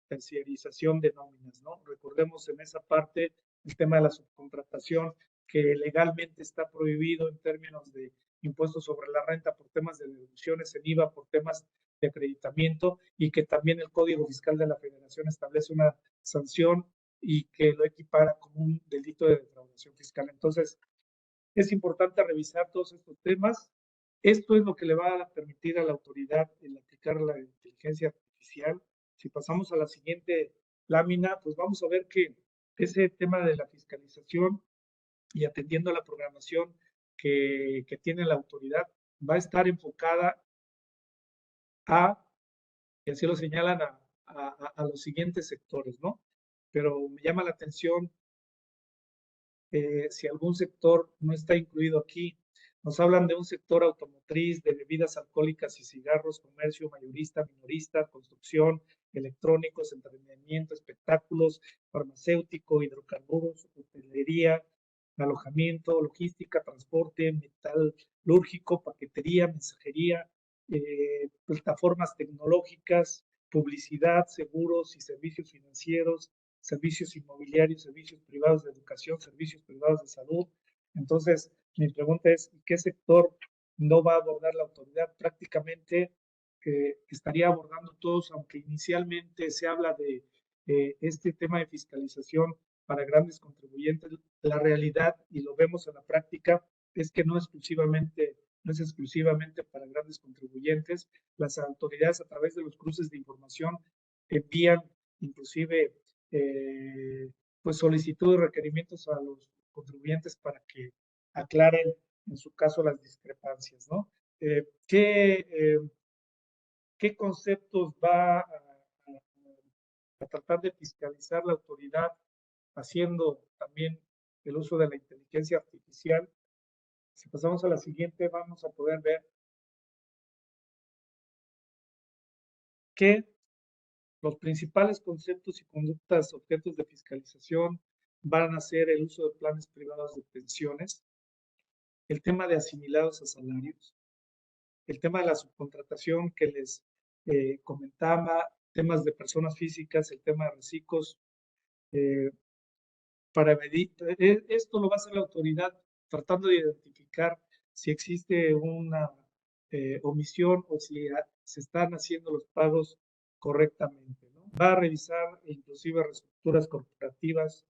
terciarización de nóminas, ¿no? Recordemos en esa parte el tema de la subcontratación que legalmente está prohibido en términos de impuestos sobre la renta por temas de deducciones en IVA, por temas de acreditamiento y que también el Código Fiscal de la Federación establece una sanción y que lo equipara como un delito de defraudación fiscal. Entonces, es importante revisar todos estos temas. Esto es lo que le va a permitir a la autoridad el aplicar la inteligencia artificial. Si pasamos a la siguiente lámina, pues vamos a ver que ese tema de la fiscalización y atendiendo a la programación que tiene la autoridad va a estar enfocada y así lo señalan a los siguientes sectores, ¿no? Pero me llama la atención si algún sector no está incluido aquí. Nos hablan de un sector automotriz, de bebidas alcohólicas y cigarros, comercio mayorista, minorista, construcción, electrónicos, entretenimiento, espectáculos, farmacéutico, hidrocarburos, hotelería, alojamiento, logística, transporte, metalúrgico, paquetería, mensajería, plataformas tecnológicas, publicidad, seguros y servicios financieros, servicios inmobiliarios, servicios privados de educación, servicios privados de salud. Entonces, mi pregunta es, ¿qué sector no va a abordar la autoridad? Prácticamente estaría abordando todos, aunque inicialmente se habla de este tema de fiscalización para grandes contribuyentes. La realidad, y lo vemos en la práctica, es que no es exclusivamente para grandes contribuyentes. Las autoridades a través de los cruces de información envían inclusive pues solicitudes y requerimientos a los contribuyentes para que aclaren en su caso las discrepancias, ¿no? ¿Qué conceptos va a tratar de fiscalizar la autoridad haciendo también el uso de la inteligencia artificial? Si pasamos a la siguiente, vamos a poder ver que los principales conceptos y conductas objetos de fiscalización van a ser el uso de planes privados de pensiones, el tema de asimilados a salarios, el tema de la subcontratación que les comentaba, temas de personas físicas, el tema de reciclos. Para medir, esto lo va a hacer la autoridad tratando de identificar si existe una omisión o si se están haciendo los pagos correctamente, ¿no? Va a revisar inclusive reestructuras corporativas,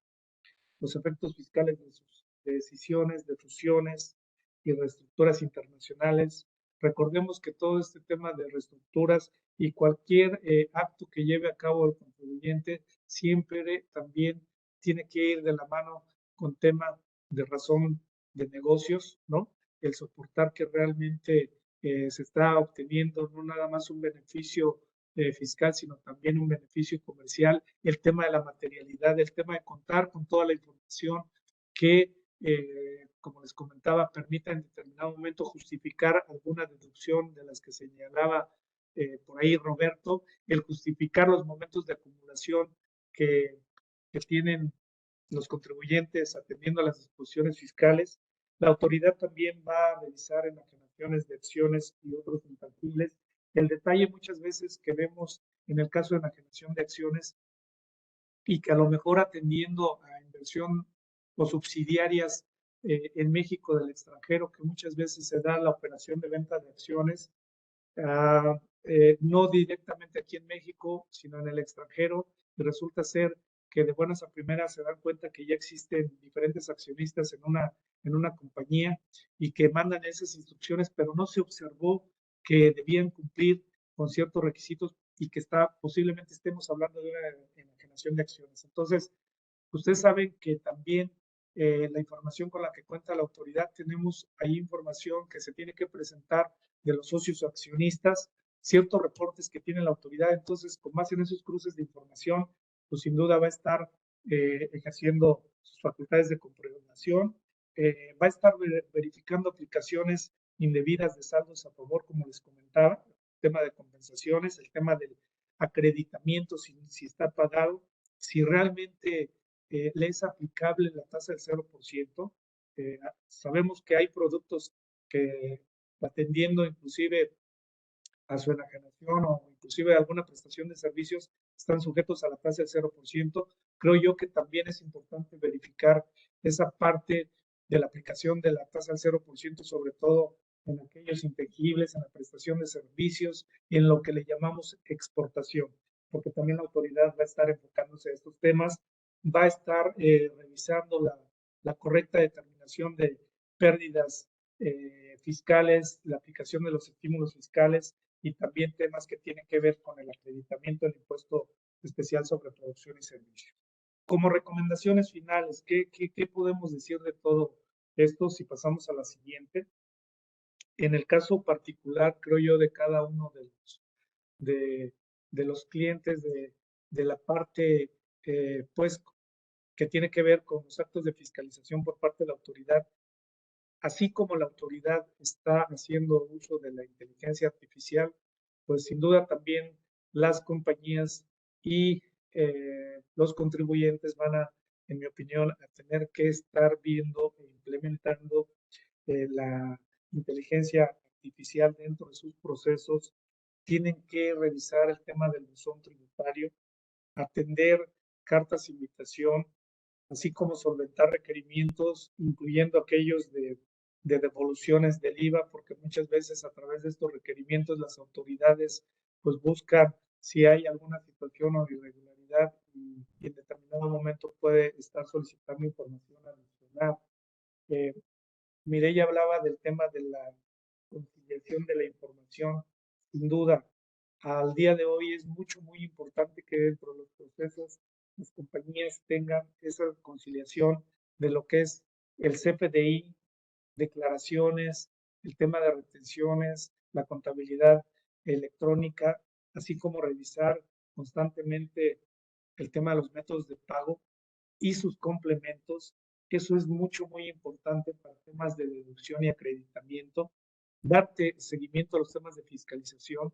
los efectos fiscales de sus decisiones, de fusiones y reestructuras internacionales. Recordemos que todo este tema de reestructuras y cualquier acto que lleve a cabo el contribuyente siempre también tiene que ir de la mano con tema de razón de negocios, ¿no? El soportar que realmente se está obteniendo no nada más un beneficio fiscal, sino también un beneficio comercial, el tema de la materialidad, el tema de contar con toda la información que, como les comentaba, permita en determinado momento justificar alguna deducción de las que señalaba por ahí Roberto, el justificar los momentos de acumulación que tienen los contribuyentes atendiendo a las disposiciones fiscales. La autoridad también va a revisar enajenaciones de acciones y otros intangibles. El detalle muchas veces que vemos en el caso de enajenación de acciones y que a lo mejor atendiendo a inversión o subsidiarias en México del extranjero, que muchas veces se da la operación de venta de acciones, no directamente solamente aquí en México, sino en el extranjero, y resulta ser que de buenas a primeras se dan cuenta que ya existen diferentes accionistas en una compañía y que mandan esas instrucciones, pero no se observó que debían cumplir con ciertos requisitos y que posiblemente estemos hablando de una enajenación de acciones. Entonces, ustedes saben que también la información con la que cuenta la autoridad, tenemos ahí información que se tiene que presentar de los socios accionistas, ciertos reportes que tiene la autoridad. Entonces, con base en esos cruces de información, pues sin duda va a estar ejerciendo sus facultades de comprobación, va a estar verificando aplicaciones indebidas de saldos a favor, como les comentaba, el tema de compensaciones, el tema del acreditamiento, si está pagado, si realmente le es aplicable la tasa del 0%. Sabemos que hay productos que, atendiendo inclusive a su enajenación o inclusive a alguna prestación de servicios, están sujetos a la tasa del 0%. Creo yo que también es importante verificar esa parte de la aplicación de la tasa del 0%, sobre todo en aquellos intangibles, en la prestación de servicios y en lo que le llamamos exportación, porque también la autoridad va a estar enfocándose a estos temas, va a estar revisando la correcta determinación de pérdidas fiscales, la aplicación de los estímulos fiscales y también temas que tienen que ver con el acreditamiento del impuesto especial sobre producción y servicios. Como recomendaciones finales, ¿qué podemos decir de todo esto si pasamos a la siguiente? En el caso particular, creo yo, de cada uno de los clientes de la parte, pues, que tiene que ver con los actos de fiscalización por parte de la autoridad, así como la autoridad está haciendo uso de la inteligencia artificial, pues sin duda también las compañías y los contribuyentes van a, en mi opinión, a tener que estar viendo e implementando la inteligencia artificial dentro de sus procesos. Tienen que revisar el tema del buzón tributario, atender cartas de invitación, así como solventar requerimientos, incluyendo aquellos de devoluciones del IVA, porque muchas veces a través de estos requerimientos las autoridades pues buscan si hay alguna situación o irregularidad y en determinado momento puede estar solicitando información adicional. Mireya hablaba del tema de la conciliación de la información. Sin duda, al día de hoy es muy importante que dentro de los procesos las compañías tengan esa conciliación de lo que es el CFDI, declaraciones, el tema de retenciones, la contabilidad electrónica, así como revisar constantemente el tema de los métodos de pago y sus complementos. Eso es muy importante para temas de deducción y acreditamiento. Darte seguimiento a los temas de fiscalización,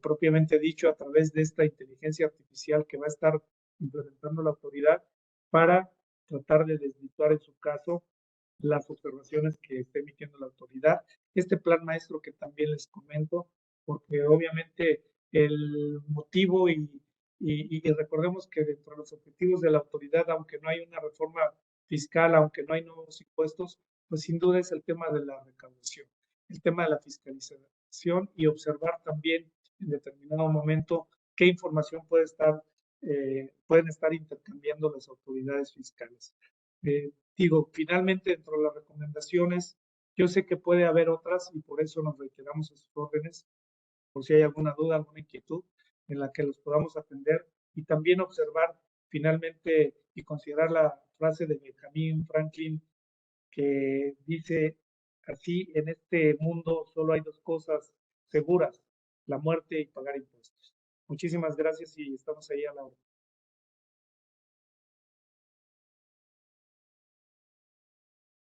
propiamente dicho, a través de esta inteligencia artificial que va a estar implementando la autoridad para tratar de desvirtuar en su caso las observaciones que está emitiendo la autoridad. Este plan maestro que también les comento, porque obviamente el motivo y recordemos que dentro de los objetivos de la autoridad, aunque no hay una reforma fiscal, aunque no hay nuevos impuestos, pues sin duda es el tema de la recaudación, el tema de la fiscalización y observar también en determinado momento qué información pueden estar intercambiando las autoridades fiscales. Digo, finalmente, dentro de las recomendaciones, yo sé que puede haber otras y por eso nos reiteramos a sus órdenes, por si hay alguna duda, alguna inquietud en la que los podamos atender y también observar finalmente y considerar la frase de Benjamin Franklin que dice así: en este mundo solo hay dos cosas seguras, la muerte y pagar impuestos. Muchísimas gracias y estamos ahí a la hora.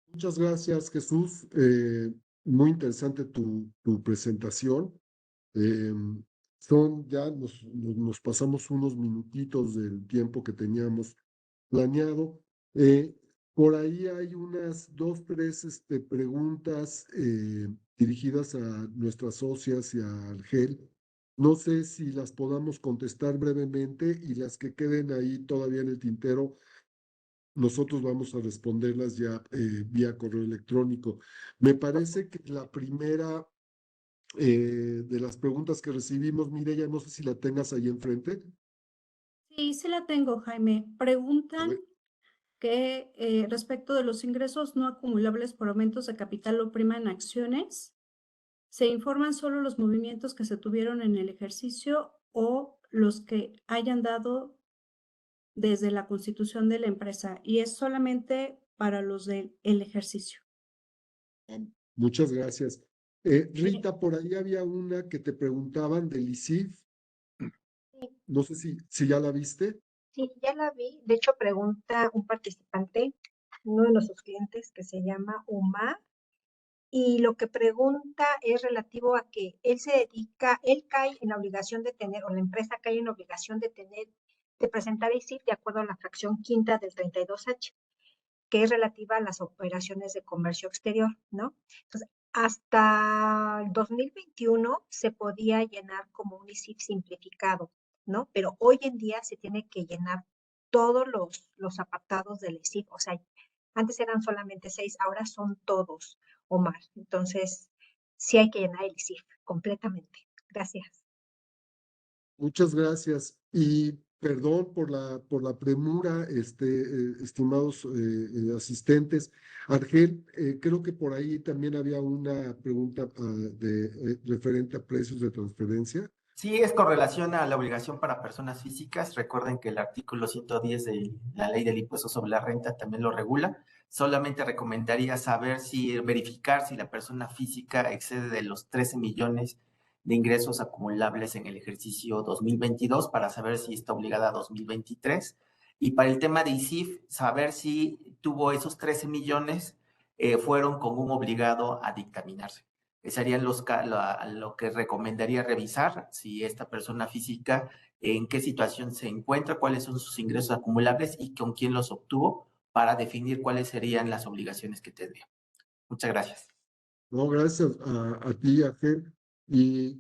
Muchas gracias, Jesús. Muy interesante tu presentación. Ya nos pasamos unos minutitos del tiempo que teníamos planeado. Por ahí hay unas 2, 3 preguntas dirigidas a nuestras socias y a Argel. No sé si las podamos contestar brevemente y las que queden ahí todavía en el tintero, nosotros vamos a responderlas ya vía correo electrónico. Me parece que la primera de las preguntas que recibimos. Mireya, no sé si la tengas ahí enfrente. Sí, sí la tengo, Jaime. A Preguntan ver, que respecto de los ingresos no acumulables por aumentos de capital o prima en acciones, ¿se informan solo los movimientos que se tuvieron en el ejercicio o los que hayan dado desde la constitución de la empresa? Y es solamente para los del ejercicio. muchas gracias. Rita, por ahí había una que te preguntaban del ICIF. Sí, No sé si ya la viste. sí, ya la vi. De hecho, pregunta un participante, uno de nuestros clientes que se llama Uma, y lo que pregunta es relativo a que él se dedica, él cae en la obligación de tener, o la empresa cae en la obligación de tener, de presentar ICIF de acuerdo a la fracción quinta del 32H, que es relativa a las operaciones de comercio exterior, ¿no? Entonces, hasta el 2021 se podía llenar como un ICIF simplificado, ¿no? Pero hoy en día se tiene que llenar todos los apartados del ICIF, o sea, antes eran solamente 6, ahora son todos o más. Entonces, sí hay que llenar el ICIF completamente. Gracias. Muchas gracias. Y perdón por la premura, estimados asistentes. Argel, creo que por ahí también había una pregunta referente a precios de transferencia. Sí, es con relación a la obligación para personas físicas. Recuerden que el artículo 110 de la Ley del Impuesto sobre la Renta también lo regula. Solamente recomendaría verificar si la persona física excede de los 13 millones de ingresos acumulables en el ejercicio 2022 para saber si está obligada a 2023. Y para el tema de ICIF, saber si tuvo esos 13 millones, fueron con un obligado a dictaminarse. Serían lo que recomendaría revisar, si esta persona física, en qué situación se encuentra, cuáles son sus ingresos acumulables y con quién los obtuvo, para definir cuáles serían las obligaciones que tendría. Muchas gracias. No, gracias a ti, Argel. Y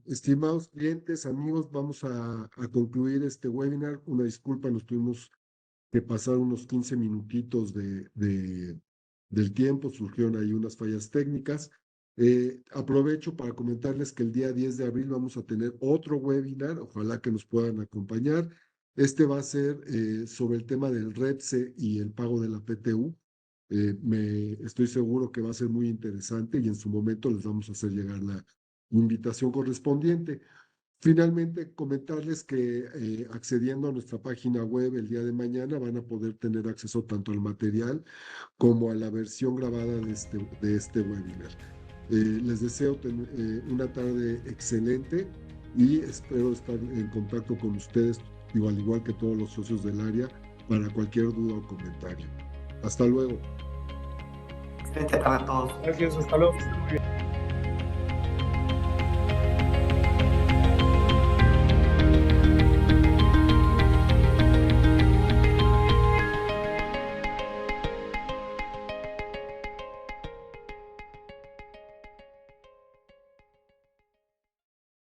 estimados clientes, amigos, vamos a concluir este webinar. Una disculpa, nos tuvimos que pasar unos 15 minutitos del tiempo, surgieron ahí unas fallas técnicas. Aprovecho para comentarles que el día 10 de abril vamos a tener otro webinar, ojalá que nos puedan acompañar. Este va a ser sobre el tema del REPSE y el pago de la PTU. Estoy seguro que va a ser muy interesante y en su momento les vamos a hacer llegar la invitación correspondiente. Finalmente, comentarles que accediendo a nuestra página web el día de mañana van a poder tener acceso tanto al material como a la versión grabada de este webinar. Les deseo una tarde excelente y espero estar en contacto con ustedes, al igual que todos los socios del área, para cualquier duda o comentario. Hasta luego. Excelente tarde a todos. Gracias, hasta luego.